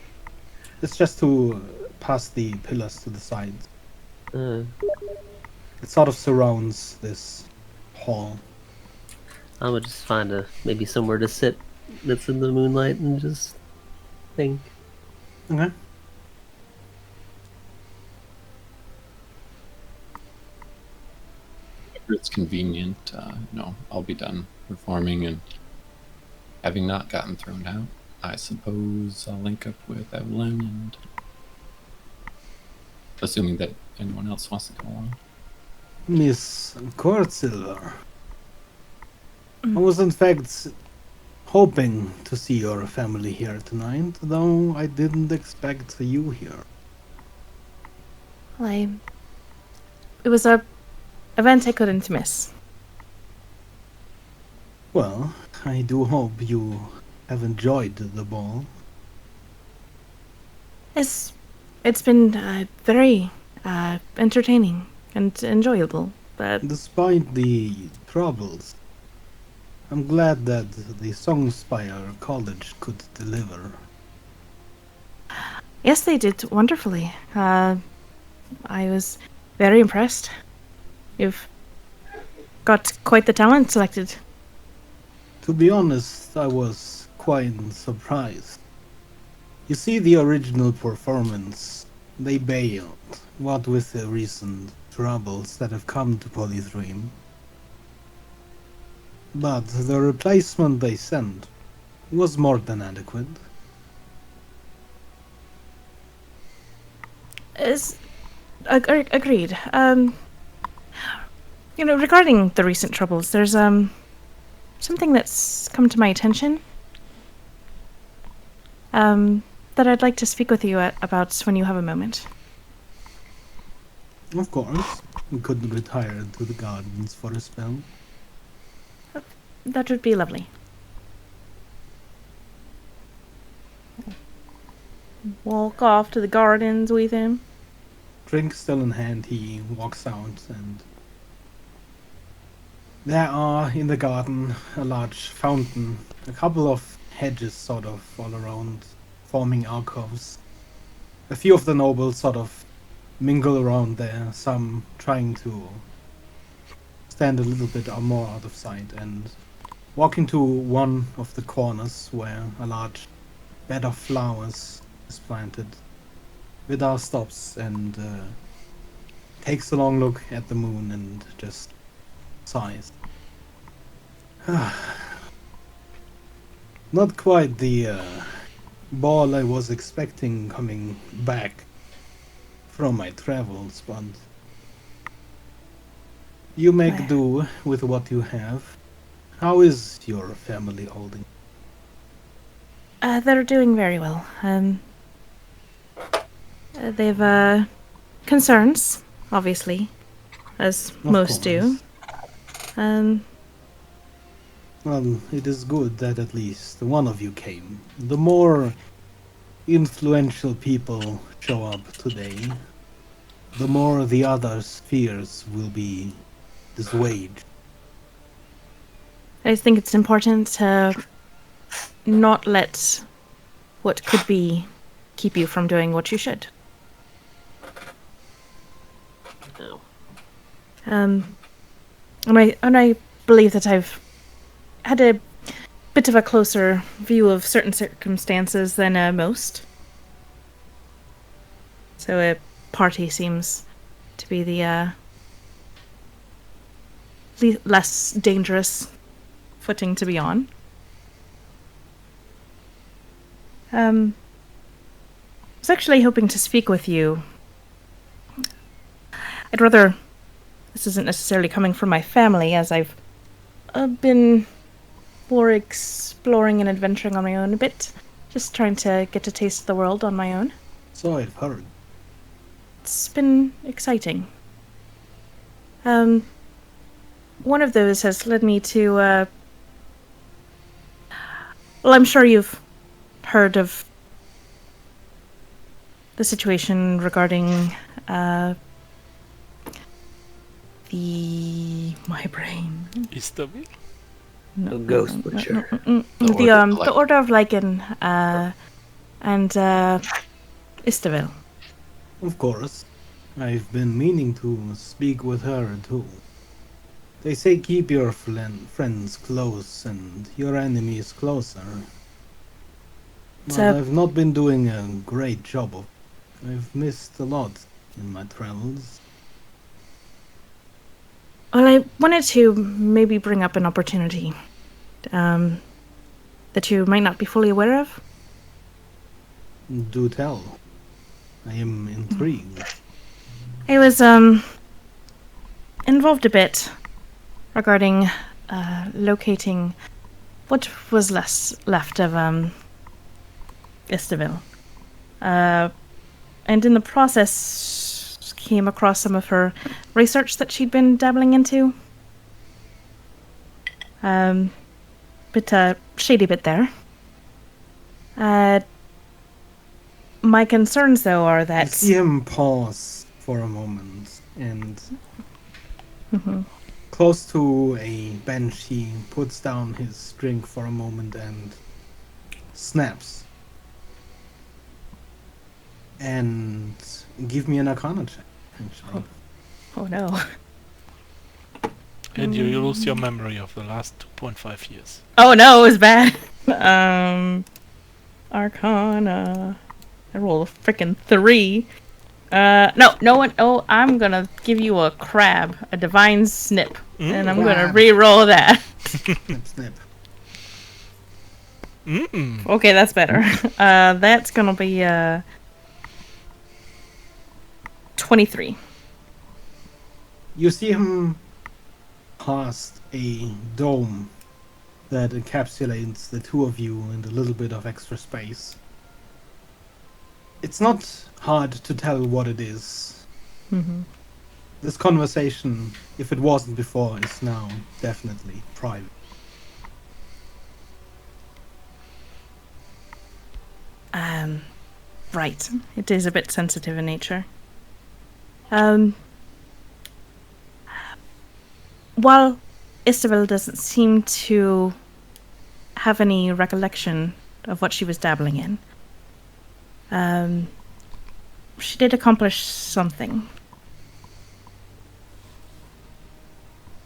It's just to pass the pillars to the sides. Uh, It sort of surrounds this hall. I'm gonna just find maybe somewhere to sit that's in the moonlight and just think. Okay. If it's convenient, I'll be done performing, and having not gotten thrown out, I suppose I'll link up with Evelyn, and assuming that anyone else wants to come along. Miss Courtsilver. I was in fact hoping to see your family here tonight, though I didn't expect you here. Well, it was a event I couldn't miss. Well, I do hope you have enjoyed the ball. It's been very entertaining and enjoyable, but Despite the troubles, I'm glad that the Songspire College could deliver. yes, they did wonderfully. I was very impressed. You've got quite the talent selected. To be honest, I was quite surprised. You see, the original performance, they bailed, what with the recent troubles that have come to Polythreme. But the replacement they sent was more than adequate. Agreed. Regarding the recent troubles, there's something that's come to my attention. That I'd like to speak with you about when you have a moment. Of course, we could retire to the gardens for a spell. That would be lovely. Walk off to the gardens with him. Drink still in hand, he walks out, and there are in the garden a large fountain, a couple of hedges sort of all around, forming alcoves. A few of the nobles sort of mingle around there, some trying to stand a little bit or more out of sight, and walk into one of the corners where a large bed of flowers is planted. Vidar stops and takes a long look at the moon and just sighs. Not quite the ball I was expecting coming back from my travels, but you make do with what you have. How is your family holding? They're doing very well. They've concerns, obviously, as Of most do. course. Well, it is good that at least one of you came. The more influential people show up today, the more the others' fears will be dissuaded. I think it's important to not let what could be keep you from doing what you should. No. And I believe that I've had a bit of a closer view of certain circumstances than most. So a party seems to be the less dangerous footing to be on. I was actually hoping to speak with you. This isn't necessarily coming from my family, as I've been more exploring and adventuring on my own a bit. Just trying to get to taste the world on my own. So I've heard. It's been exciting. one of those has led me to, well, I'm sure you've heard of the situation regarding, my brain. Istabil? The Ghost Butcher. The Order of Lycan, and, Istavil. Of course. I've been meaning to speak with her too. They say keep your friends close and your enemies closer. But So- I've not been doing a great job of it. I've missed a lot in my travels. Well, I wanted to maybe bring up an opportunity that you might not be fully aware of. Do tell. I am intrigued. I was involved a bit regarding locating what was left of Istavil. And in the process came across some of her research that she'd been dabbling into. Bit shady bit there. My concerns though are I that see him pause for a moment and close to a bench he puts down his drink for a moment and snaps. And give me an Arcana check, actually. oh no. And you lose your memory of the last 2.5 years. Oh no, it was bad. Arcana. I rolled a freaking 3. No one. Oh, I'm gonna give you a crab, a divine snip, and I'm gonna Crab. re-roll that. Snip, snip. Okay, that's better. That's gonna be 23. You see him past a dome that encapsulates the two of you and a little bit of extra space. It's not hard to tell what it is. This conversation, if it wasn't before, is now definitely private. Right. It is a bit sensitive in nature. While Isabel doesn't seem to have any recollection of what she was dabbling in, she did accomplish something.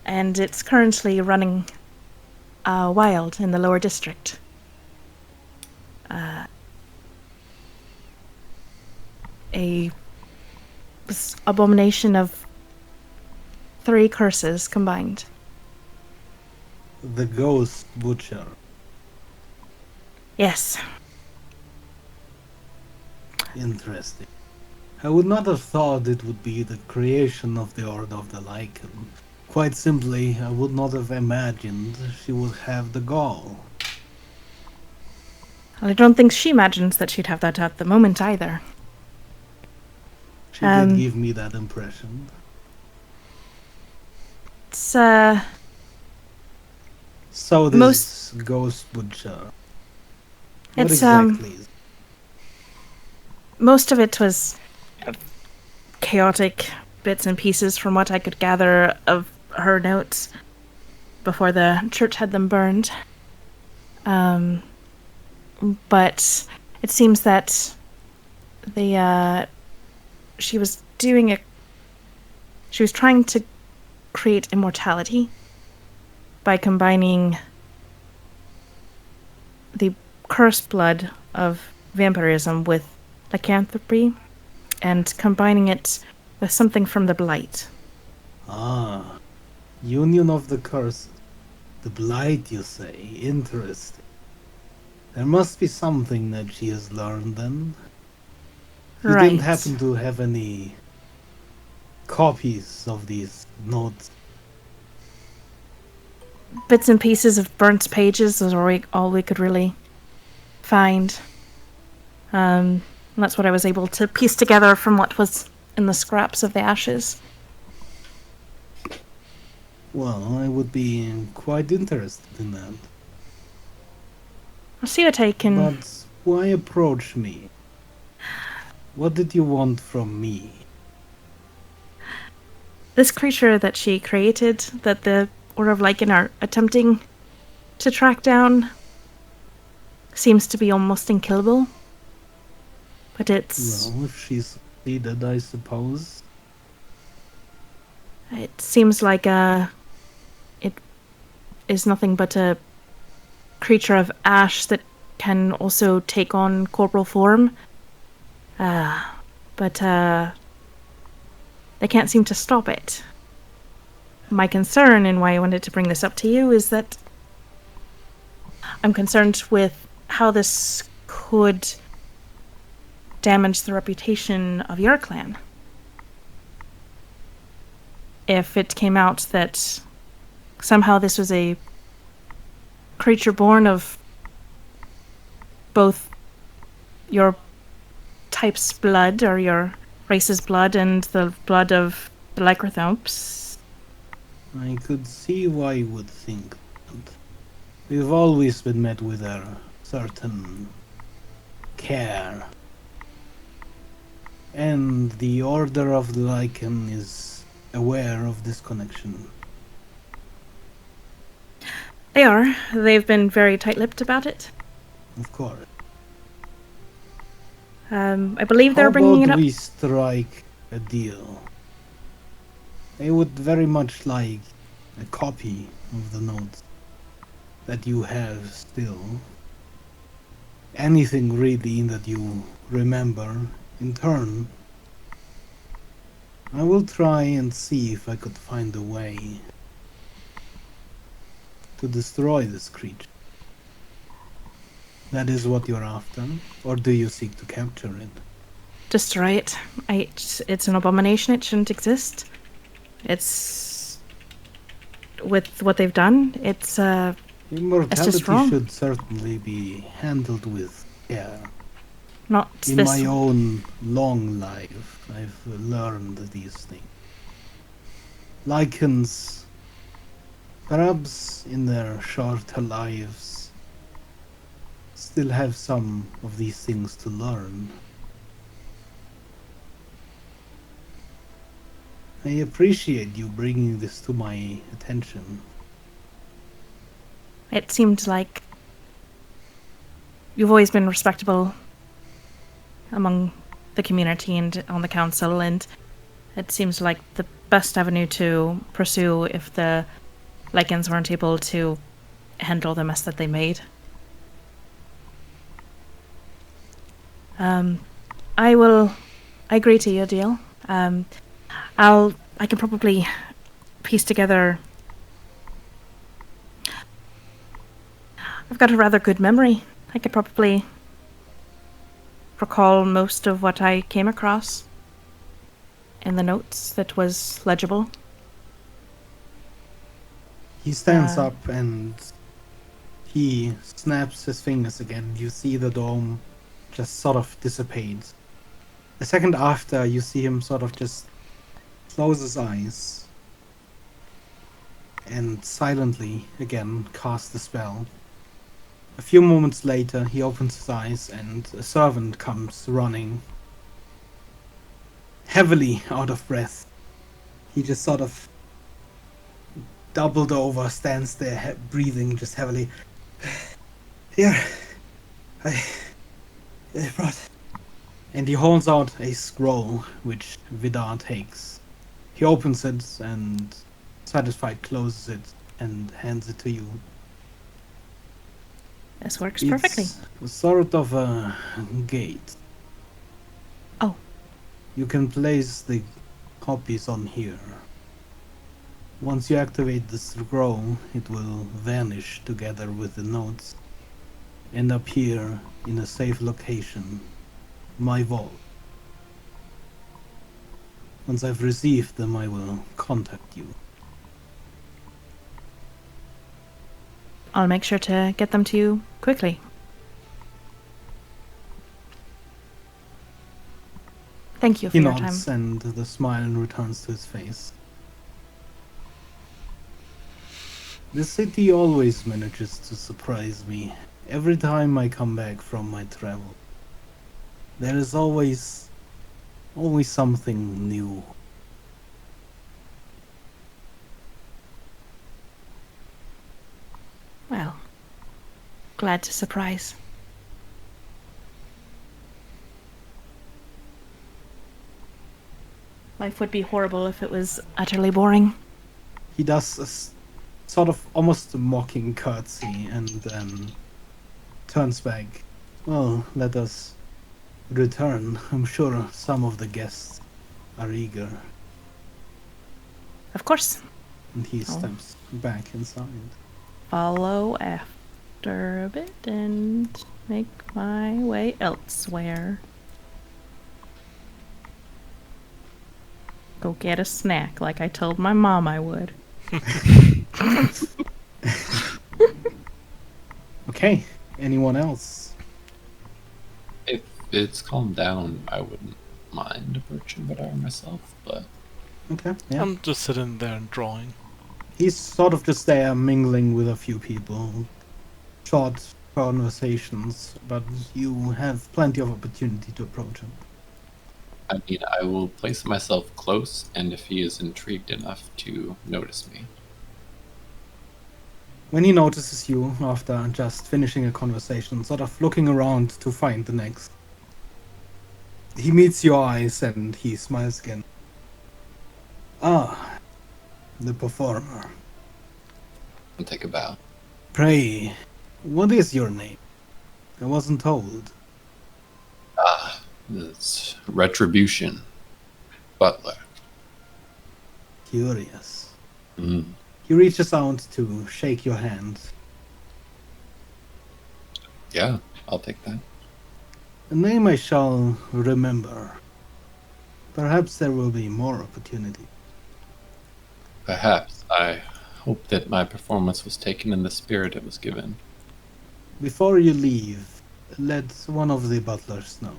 And it's currently running wild in the lower district. This abomination of 3 curses combined. The Ghost Butcher. Yes. Interesting. I would not have thought it would be the creation of the Order of the Lycan. Quite simply, I would not have imagined she would have the gall. I don't think she imagines that she'd have that at the moment either. She did give me that impression. It's, So this Most- Ghost Butcher. What It's, exactly is most of it was chaotic bits and pieces from what I could gather of her notes before the church had them burned. But it seems that she was trying to create immortality by combining the cursed blood of vampirism with lycanthropy and combining it with something from the blight. Ah, Union of the Curses. The Blight, you say? Interesting. There must be something that she has learned then. You Right. didn't happen to have any copies of these notes? Bits and pieces of burnt pages was all we could really find. And that's what I was able to piece together from what was in the scraps of the ashes. Well, I would be quite interested in that. I'll see what I can. But why approach me? What did you want from me? This creature that she created, that the Order of Lycan are attempting to track down, seems to be almost unkillable. But it's... Well, if she's succeeded, I suppose. It seems like it is nothing but a creature of ash that can also take on corporal form. But they can't seem to stop it. My concern, and why I wanted to bring this up to you, is that I'm concerned with how this could damage the reputation of your clan. If it came out that somehow this was a creature born of both your type's blood, or your race's blood, and the blood of the lycanthropes. I could see why you would think that. We've always been met with a certain care. And the Order of the Lycan is aware of this connection. They are. They've been very tight-lipped about it. Of course. I believe they're How bringing it about up. we strike a deal? I would very much like a copy of the notes that you have still. Anything really that you remember in turn. I will try and see if I could find a way to destroy this creature. That is what you're after, or do you seek to capture it? Destroy it. It's an abomination. It shouldn't exist. It's... With what they've done, it's Immortality wrong. should certainly be handled with care. not In this... my own long life, I've learned these things. Lycans, perhaps in their shorter lives, still have some of these things to learn. I appreciate you bringing this to my attention. It seemed like you've always been respectable among the community and on the council, and it seems like the best avenue to pursue if the Lycans weren't able to handle the mess that they made. I agree to your deal. I can probably piece together... I've got a rather good memory. I could probably recall most of what I came across in the notes that was legible. He stands up and he snaps his fingers again. You see the dome just sort of dissipate. A second after, you see him sort of just close his eyes and silently again cast the spell. A few moments later, he opens his eyes and a servant comes running, heavily out of breath. He just sort of doubled over, stands there, breathing just heavily. Here, I brought... And he holds out a scroll, which Vidar takes. He opens it and, satisfied, closes it and hands it to you. This works perfectly. It's sort of a gate. Oh. You can place the copies on here. Once you activate the scroll, it will vanish together with the notes and appear in a safe location, my vault. Once I've received them, I will contact you. I'll make sure to get them to you quickly. Thank you for He your time. nods and the smile returns to his face. The city always manages to surprise me. Every time I come back from my travel, there is always something new. Well, glad to surprise. Life would be horrible if it was utterly boring. He does a sort of almost mocking curtsy and then turns back. Well, let us return. I'm sure some of the guests are eager. Of course. And he steps back inside. Follow after a bit and make my way elsewhere. Go get a snack like I told my mom I would. Okay, anyone else? If it's calmed down, I wouldn't mind approaching Badar myself, but Okay, yeah. I'm just sitting there and drawing. He's sort of just there mingling with a few people. Short conversations, but you have plenty of opportunity to approach him. I mean, I will place myself close, and if he is intrigued enough to notice me. When he notices you after just finishing a conversation, sort of looking around to find the next, he meets your eyes and he smiles again. Ah, the performer. And take a bow. Pray, what is your name? I wasn't told. It's Retribution. Butler. Curious. Mm. He reaches out to shake your hand. Yeah, I'll take that. A name I shall remember. Perhaps there will be more opportunity. Perhaps. I hope that my performance was taken in the spirit it was given. Before you leave, let one of the butlers know.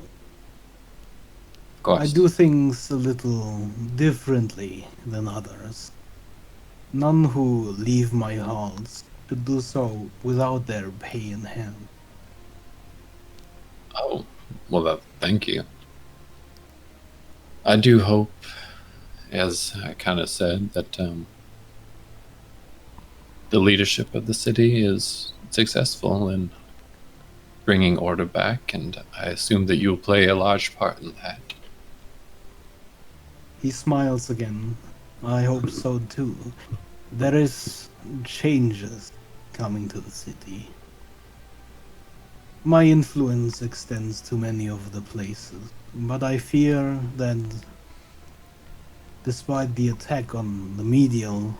Of course. I do things a little differently than others. None who leave my halls should do so without their pay in hand. Oh, well, thank you. I do hope, as I kind of said, that the leadership of the city is successful in bringing order back, and I assume that you'll play a large part in that. He smiles again. I hope so too. There is changes coming to the city. My influence extends to many of the places, but I fear that despite the attack on the medial,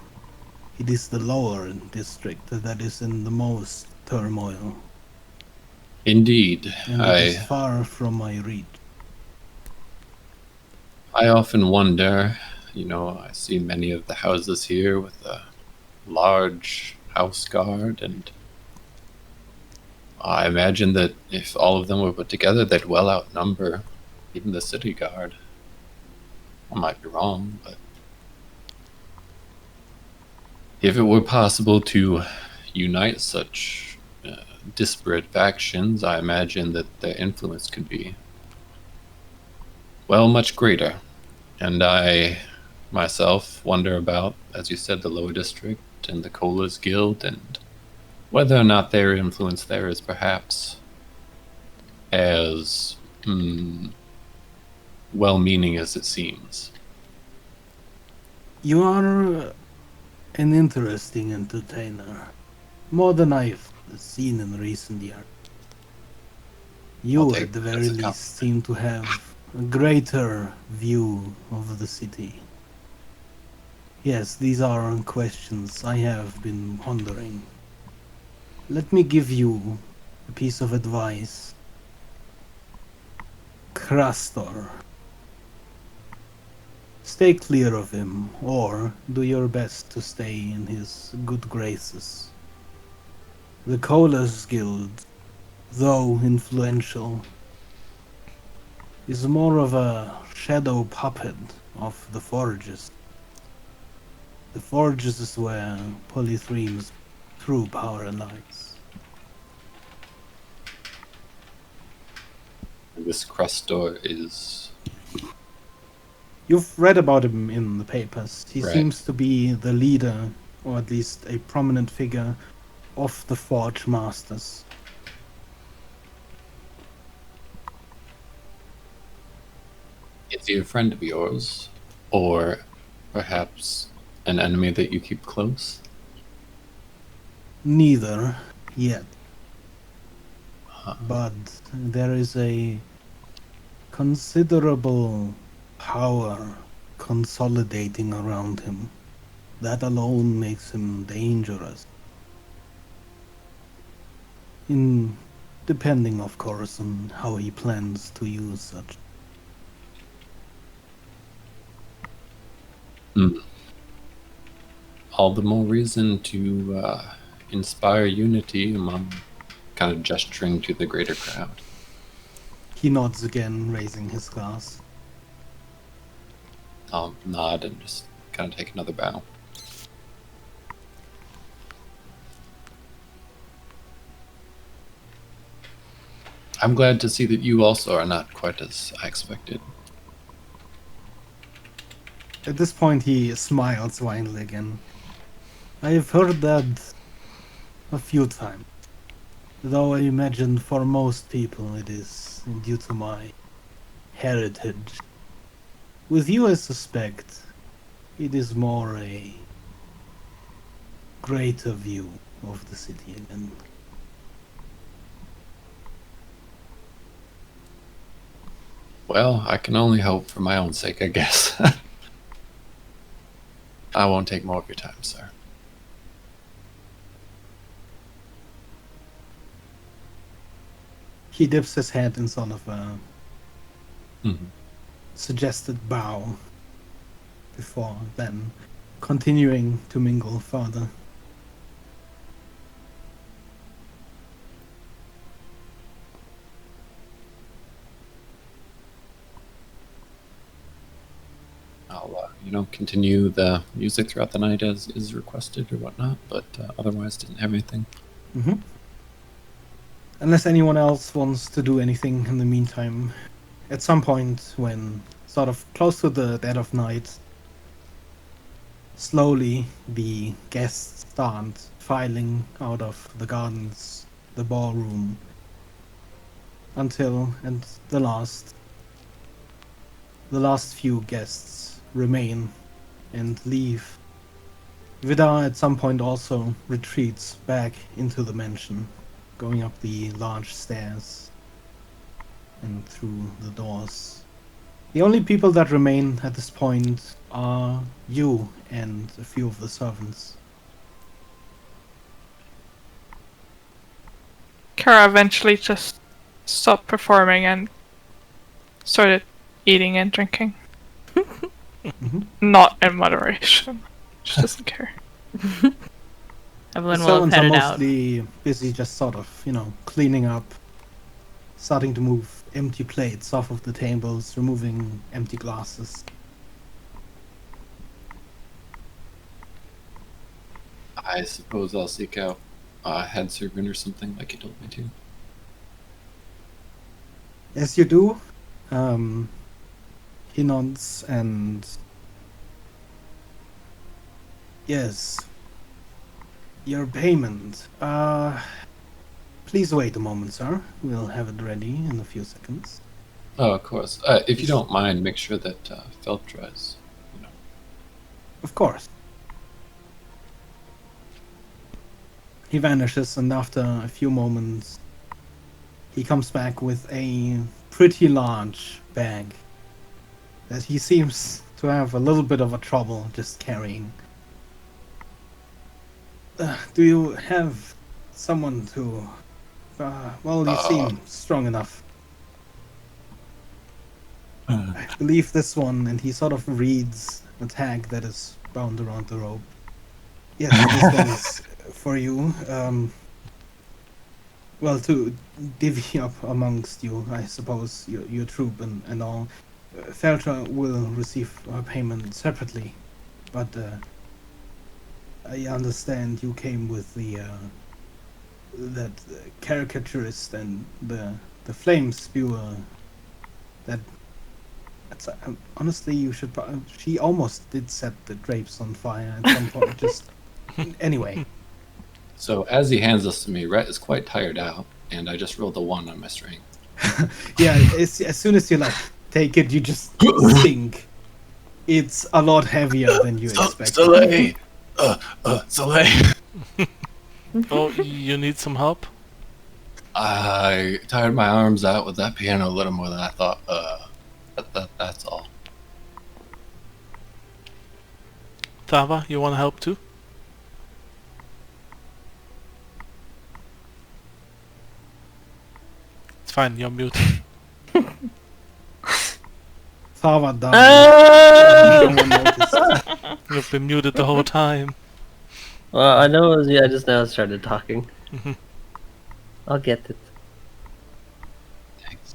it is the lower district that is in the most turmoil, Indeed, and it is far from my reach. I often wonder, I see many of the houses here with a large house guard, and I imagine that if all of them were put together, they'd well outnumber even the city guard. I might be wrong, but if it were possible to unite such disparate factions, I imagine that their influence could be, well, much greater. And I myself wonder about, as you said, the lower district and the Colas Guild, and whether or not their influence there is perhaps as well-meaning as it seems. You are an interesting entertainer, more than I've seen in recent years. You, at the very least, seem to have a greater view of the city. Yes, these are questions I have been pondering. Let me give you a piece of advice. Krastor. Stay clear of him, or do your best to stay in his good graces. The Colas Guild, though influential, is more of a shadow puppet of the Forges. The Forges is where Polythreme's true power lies. This Crustor is You've read about him in the papers. He Right. seems to be the leader, or at least a prominent figure, of the Forge Masters. Is he a friend of yours? Or perhaps an enemy that you keep close? Neither yet. Huh. But there is a considerable power consolidating around him. That alone makes him dangerous. Depending, of course, on how he plans to use such. All the more reason to inspire unity among, kind of gesturing to the greater crowd. He nods again, raising his glass. I'll nod and just kind of take another bow. I'm glad to see that you also are not quite as I expected. At this point, he smiles widely again. I've heard that a few times. Though I imagine for most people it is due to my heritage. With you, I suspect it is more a greater view of the city again. Well, I can only hope for my own sake, I guess. I won't take more of your time, sir. He dips his head in sort of a Mhm. suggested bow before then continuing to mingle further. I'll, continue the music throughout the night as is requested or whatnot, but otherwise didn't have anything. Mm-hmm. Unless anyone else wants to do anything in the meantime, at some point when sort of close to the dead of night, slowly the guests start filing out of the gardens, the ballroom, until and the last few guests remain and leave. Vidar at some point also retreats back into the mansion, going up the large stairs and through the doors. The only people that remain at this point are you and a few of the servants. Kara eventually just stopped performing and started eating and drinking. Mhm. Not in moderation. She doesn't care. Everyone The will have servants are headed out. mostly busy just sort of, cleaning up, starting to move empty plates off of the tables, removing empty glasses. I suppose I'll seek out a head servant or something like you told me to. As you do, he nods and... Yes. Your payment. Please wait a moment, sir. We'll have it ready in a few seconds. Oh, of course. If you don't mind, make sure that Feltra is, Of course. He vanishes, and after a few moments, he comes back with a pretty large bag that he seems to have a little bit of a trouble just carrying. Do you have someone to... well, you seem strong enough. I believe this one, and he sort of reads a tag that is bound around the rope. Yes, this one is for you. Well, to divvy up amongst you, I suppose, your troop and all. Feltra will receive her payment separately, but I understand you came with the that caricaturist and the flame spewer. That's honestly, you should. She almost did set the drapes on fire at some point. Just anyway. So as he hands this to me, Rhett is quite tired out, and I just rolled a 1 on my string. Yeah, as soon as you like take it, you just sink. It's a lot heavier than you expected. Soleil! Soleil! Oh, you need some help? I tired my arms out with that piano a little more than I thought. That's all. Thava, you want to help too? It's fine, you're muted. Thava down. No one noticed. You've been muted the whole time. Well, I know it was you. I just now started talking. Mhm. I'll get it. Thanks.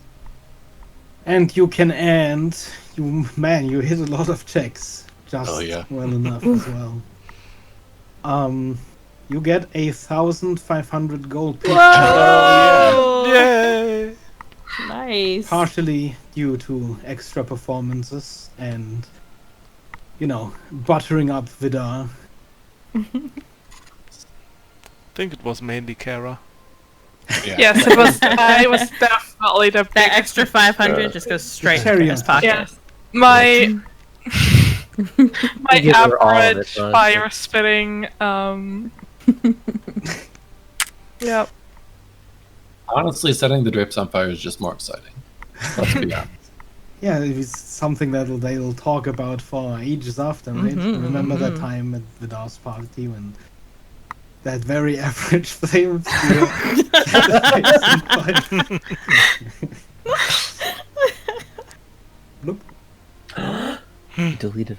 And you can end. You hit a lot of checks. Just Oh, yeah. well enough as well. You get 1,500 gold pieces. Yay! Nice. Partially due to extra performances and, buttering up Vidar. I think it was mainly Kara. Yeah. Yes, it was. It was definitely the That biggest. extra 500 just goes straight cherry into his on pocket. Yeah. My You give her all of it, average honestly. fire spitting. Yep. Honestly, setting the drapes on fire is just more exciting. Let's be honest. Yeah, it was something that they'll talk about for ages after, right? Remember that time at Vidar's party when that very average flame spear set the face on fire? Nope. Delete it.